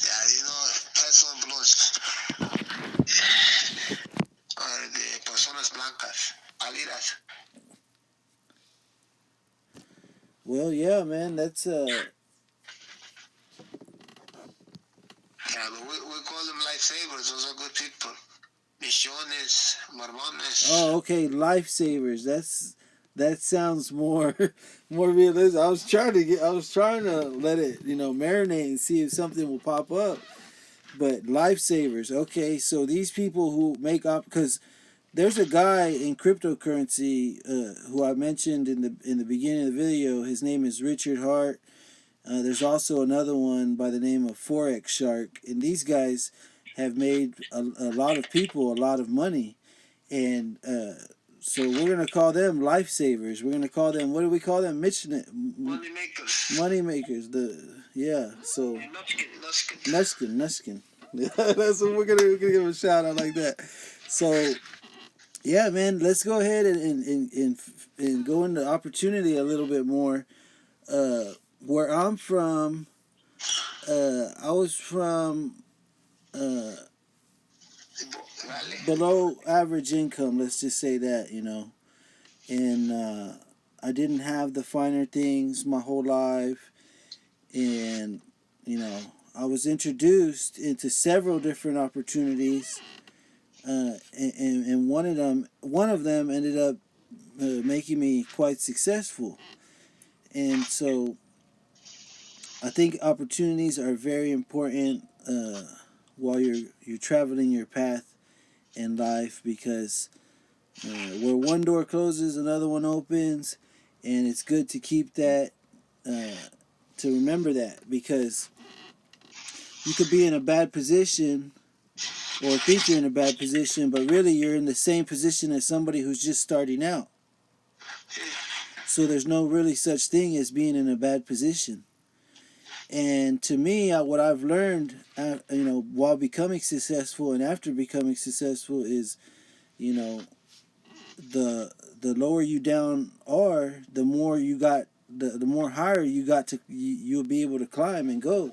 Yeah, you know, peso blues. De personas blancas, pálidas. Well, yeah, man. That's Yeah, but we call them lifesavers. Those are good people. Misiones, mormones. Oh, okay. Lifesavers. That sounds more more realistic. I was trying to let it marinate and see if something will pop up. But lifesavers. Okay, so these people who make up because there's a guy in cryptocurrency who I mentioned in the beginning of the video. His name is Richard Hart. There's also another one by the name of Forex Shark, and these guys have made a lot of people a lot of money, and so we're gonna call them lifesavers. We're gonna call them, what do we call them? Money makers. Money makers. So Nuskin. Nuskin. That's what we're gonna give him a shout out like that. So yeah, man, let's go ahead and go into opportunity a little bit more. Where I'm from, I was from below average income. Let's just say that, and I didn't have the finer things my whole life, and I was introduced into several different opportunities, and one of them ended up making me quite successful. And so I think opportunities are very important while you're traveling your path in life, because where one door closes, another one opens, and it's good to keep that, to remember that, because you could be in a bad position or think you're in a bad position, but really you're in the same position as somebody who's just starting out. So there's no really such thing as being in a bad position. And to me, what I've learned, while becoming successful and after becoming successful is, the lower you down are, the more you got, the more higher you got to, you'll be able to climb and go.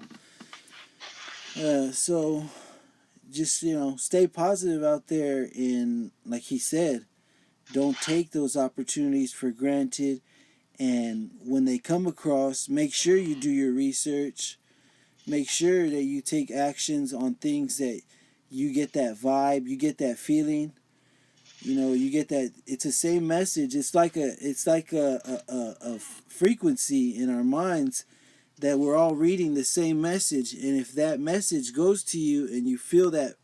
So just, stay positive out there, and like he said, don't take those opportunities for granted. And when they come across, make sure you do your research. Make sure that you take actions on things that you get that vibe, you get that feeling. You get that. It's the same message. It's like a frequency in our minds that we're all reading the same message. And if that message goes to you and you feel that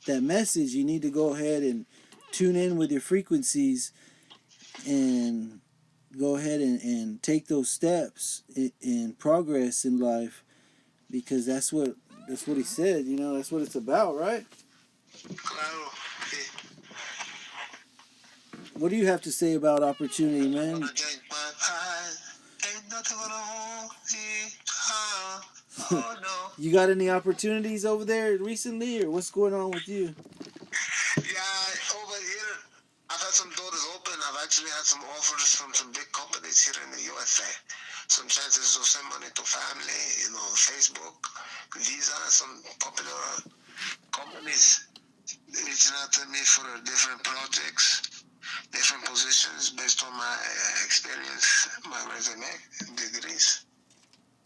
message, you need to go ahead and tune in with your frequencies and go ahead and take those steps in progress in life, because that's what he said. That's what it's about, right? Claro. What do you have to say about opportunity, man? You got any opportunities over there recently, or what's going on with you? Yeah, over here, I've had some doors open. I've actually had some offers from some big companies here in the USA. Some chances to send money to family, Facebook, Visa, some popular companies reaching out to me for different projects, different positions based on my experience, my resume, degrees.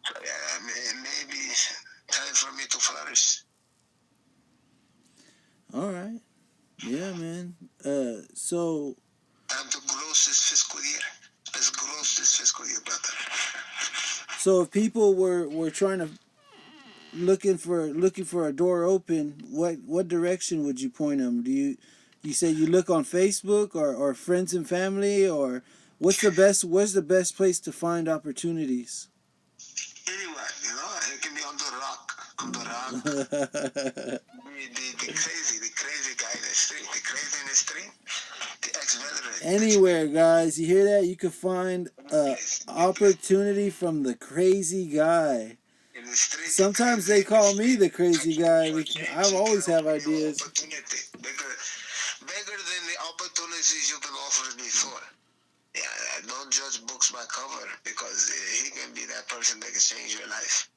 So yeah, maybe time for me to flourish. All right. Yeah, man. So Time to grow this fiscal year. Let's grow this fiscal year, brother. so if people were trying to looking for a door open, what direction would you point them? Do you say you look on Facebook or friends and family, or where's the best place to find opportunities? Anywhere, it can be on the rock. the crazy guy in the street, the crazy in the street. The ex-veteran. Anywhere, guys. You hear that? You can find opportunity from the crazy guy. In the street, Sometimes they call me the crazy guy. I always have ideas. Bigger than the opportunities you've been offered before. Yeah, don't judge books by cover, because he can be that person that can change your life.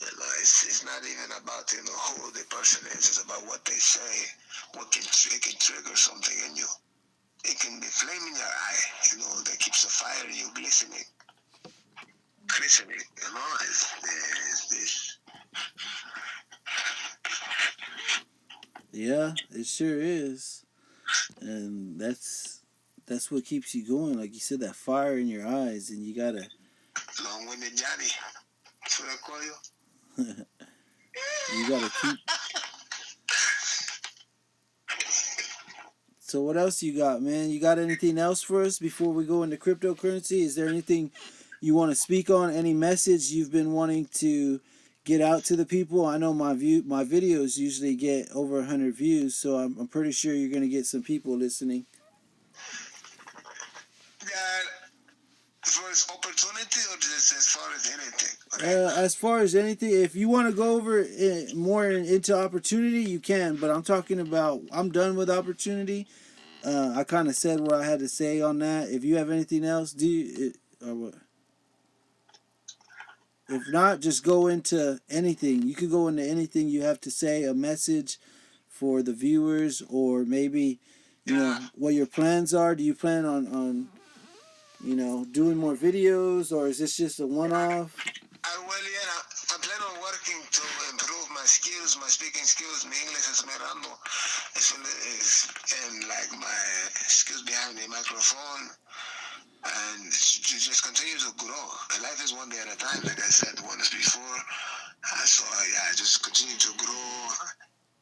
You know, it's not even about who the person is. It's about what they say. It can trigger something in you. It can be flame in your eye. That keeps the fire in you glistening. It's this. Yeah, it sure is, and that's what keeps you going. Like you said, that fire in your eyes, and you gotta. Long-winded Johnny. That's what I call you. You gotta keep. So what else you got, man? You got anything else for us before we go into cryptocurrency? Is there anything you want to speak on? Any message you've been wanting to get out to the people? I know my videos usually get over 100 views, so I'm pretty sure you're gonna get some people listening. For its opportunity, or just as far as anything? As far as anything, if you want to go over more into opportunity, you can. But I'm talking about, I'm done with opportunity. I kind of said what I had to say on that. If you have anything else, or what? If not, just go into anything. You could go into anything you have to say, a message for the viewers, or maybe, what your plans are. Do you plan on doing more videos, or is this just a one-off? I plan on working to improve my skills, my speaking skills. My English is merando. And like my skills behind the microphone. And to just continue to grow. Life is one day at a time, like I said once before. So I just continue to grow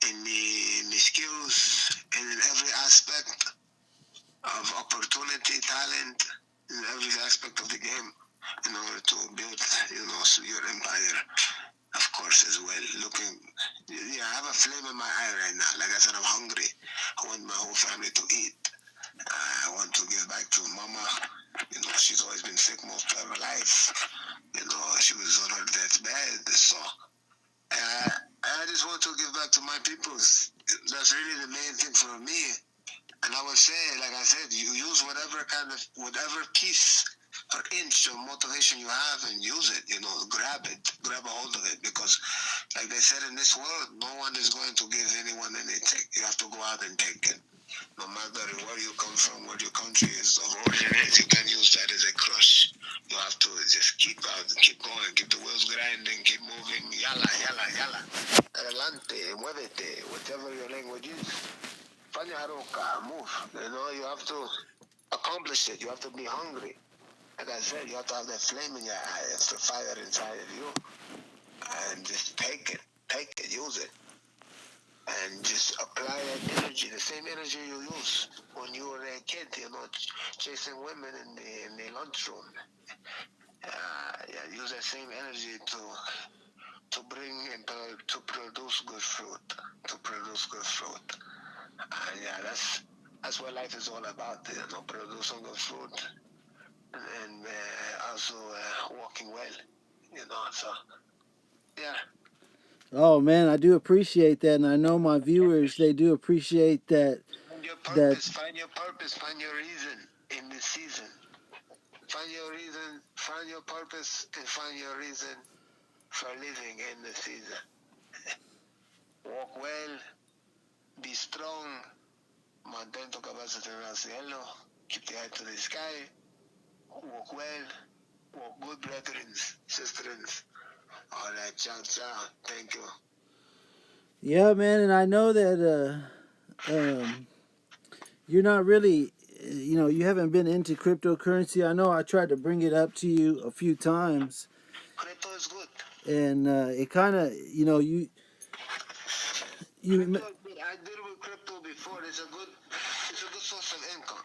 in the skills and in every aspect of opportunity, talent, in every aspect of the game, in order to build, your empire. Of course, as well. I have a flame in my eye right now. Like I said, I'm hungry. I want my whole family to eat. I want to give back to Mama. She's always been sick most of her life. She was on her death's bed. So I just want to give back to my people. That's really the main thing for me. And I would say, like I said, you use whatever piece or inch of motivation you have and use it. Grab a hold of it, because, like they said, in this world, no one is going to give anyone anything. You have to go out and take it. No matter where you come from, where your country is of origin is, you can use that as a crush. You have to just keep going, keep the wheels grinding, keep moving. Yala, yala, yala. Adelante, muévete, whatever your language is. Move. You have to accomplish it. You have to be hungry. Like I said, you have to have that flame in your eye. It's the fire inside of you. And just take it, use it. And just apply that energy, the same energy you use when you were a kid, chasing women in the lunchroom. Use that same energy to bring and to produce good fruit. And that's what life is all about. Producing good fruit and also walking well. So yeah. Oh man, I do appreciate that, and I know my viewers, they do appreciate that. Find your purpose, find your reason in this season. Find your reason, find your purpose, and find your reason for living in the season. Walk well, be strong, mantén tu cabeza al cielo, keep the head to the sky, walk well, walk good, brethren, sisters. All right, ciao. Thank you. Yeah, man, and I know that you're not really, you haven't been into cryptocurrency. I know I tried to bring it up to you a few times. Crypto is good. And it kind of, you. I did with crypto before. It's a good source of income.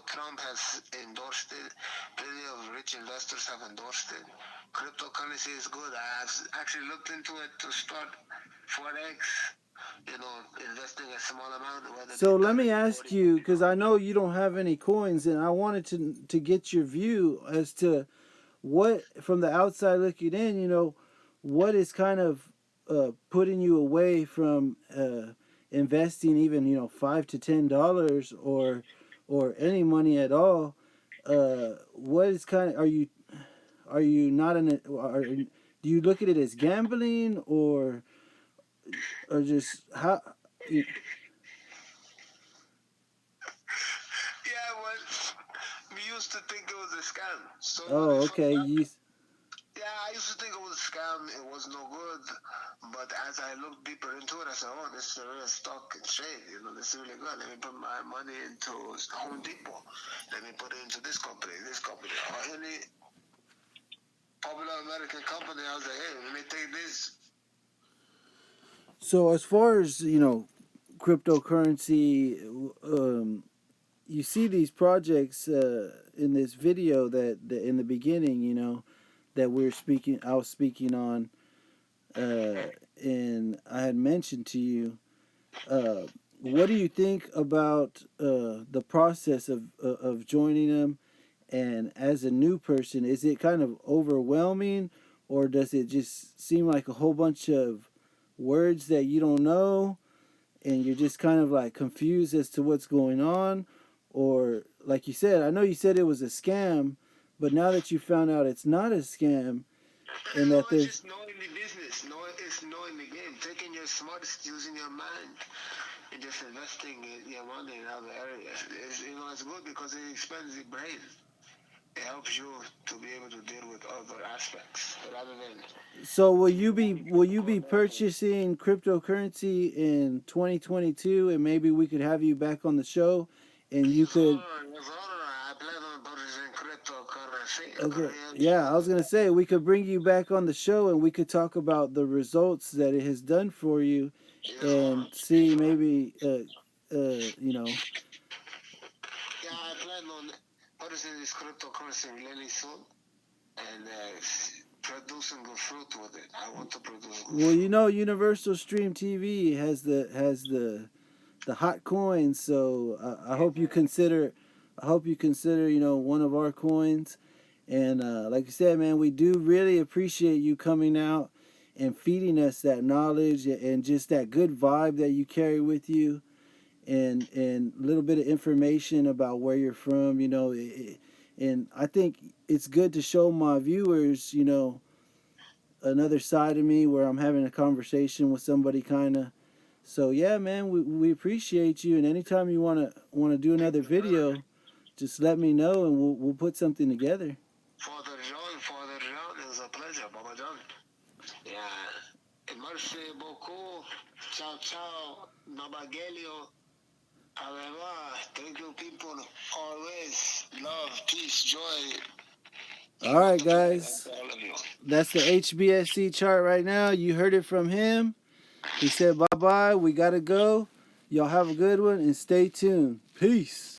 Trump has endorsed it. Plenty of rich investors have endorsed it. Cryptocurrency is good. I have actually looked into it to start Forex. investing a small amount, whether they So let me 30, ask 40, you, 50 because I dollars. know you don't have any coins, and I wanted to get your view as to what, from the outside looking in, what is kind of putting you away from investing even $5 to $10 or any money at all. What is kind of, are you not in it? Do you look at it as gambling or just how? You, Yeah, well, we used to think it was a scam. So when we oh, found okay. out, You yeah, I used to think it was a scam. It was no good. But as I looked deeper into it, I said, oh, this is a real stock and trade. This is really good. Let me put my money into Home Depot. Let me put it into this company, or any popular American company. I was like, hey, let me take this. So as far as cryptocurrency, you see these projects in this video that in the beginning, that I was speaking on, and I had mentioned to you. Uh, what do you think about the process of joining them? And as a new person, is it kind of overwhelming, or does it just seem like a whole bunch of words that you don't know, and you're just kind of like confused as to what's going on? Or like you said, I know you said it was a scam, but now that you found out it's not a scam and No, that it's there's just knowing the business. It's knowing the game. Taking your smarts, using your mind, and just investing your money in other areas. It's good because it expands the brain. It helps you to be able to deal with other aspects rather than so thinking only will you core be American. purchasing cryptocurrency in 2022, and maybe we could have you back on the show and you Yes, could sir. Yes, sir. I plan on purchasing cryptocurrency, okay, real yeah, I was gems. going to say we could bring you back on the show and we could talk about the results that it has done for you Yes, and sir. Yes, see sir. maybe you know. Yeah, I plan on purchasing this cryptocurrency really soon and producing good fruit with it. I want to produce good Well, fruit. Universal Stream TV has the hot coins, so I hope you consider one of our coins. And like I said, man, we do really appreciate you coming out and feeding us that knowledge and just that good vibe that you carry with you, and a little bit of information about where you're from. And I think it's good to show my viewers, another side of me where I'm having a conversation with somebody, kind of. So yeah, man, we appreciate you, and anytime you wanna do Thank another you, brother. video, just let me know and we'll put something together. Father John, it was a pleasure, Baba John. Yeah. Merci beaucoup. Ciao, ciao. Nabagelio. However, thank you, people. Always love, peace, joy, All and right, multiply unto guys, all of you. that's the HBSC chart right now. You heard it from him. He said bye bye. We gotta go. Y'all have a good one and stay tuned. Peace.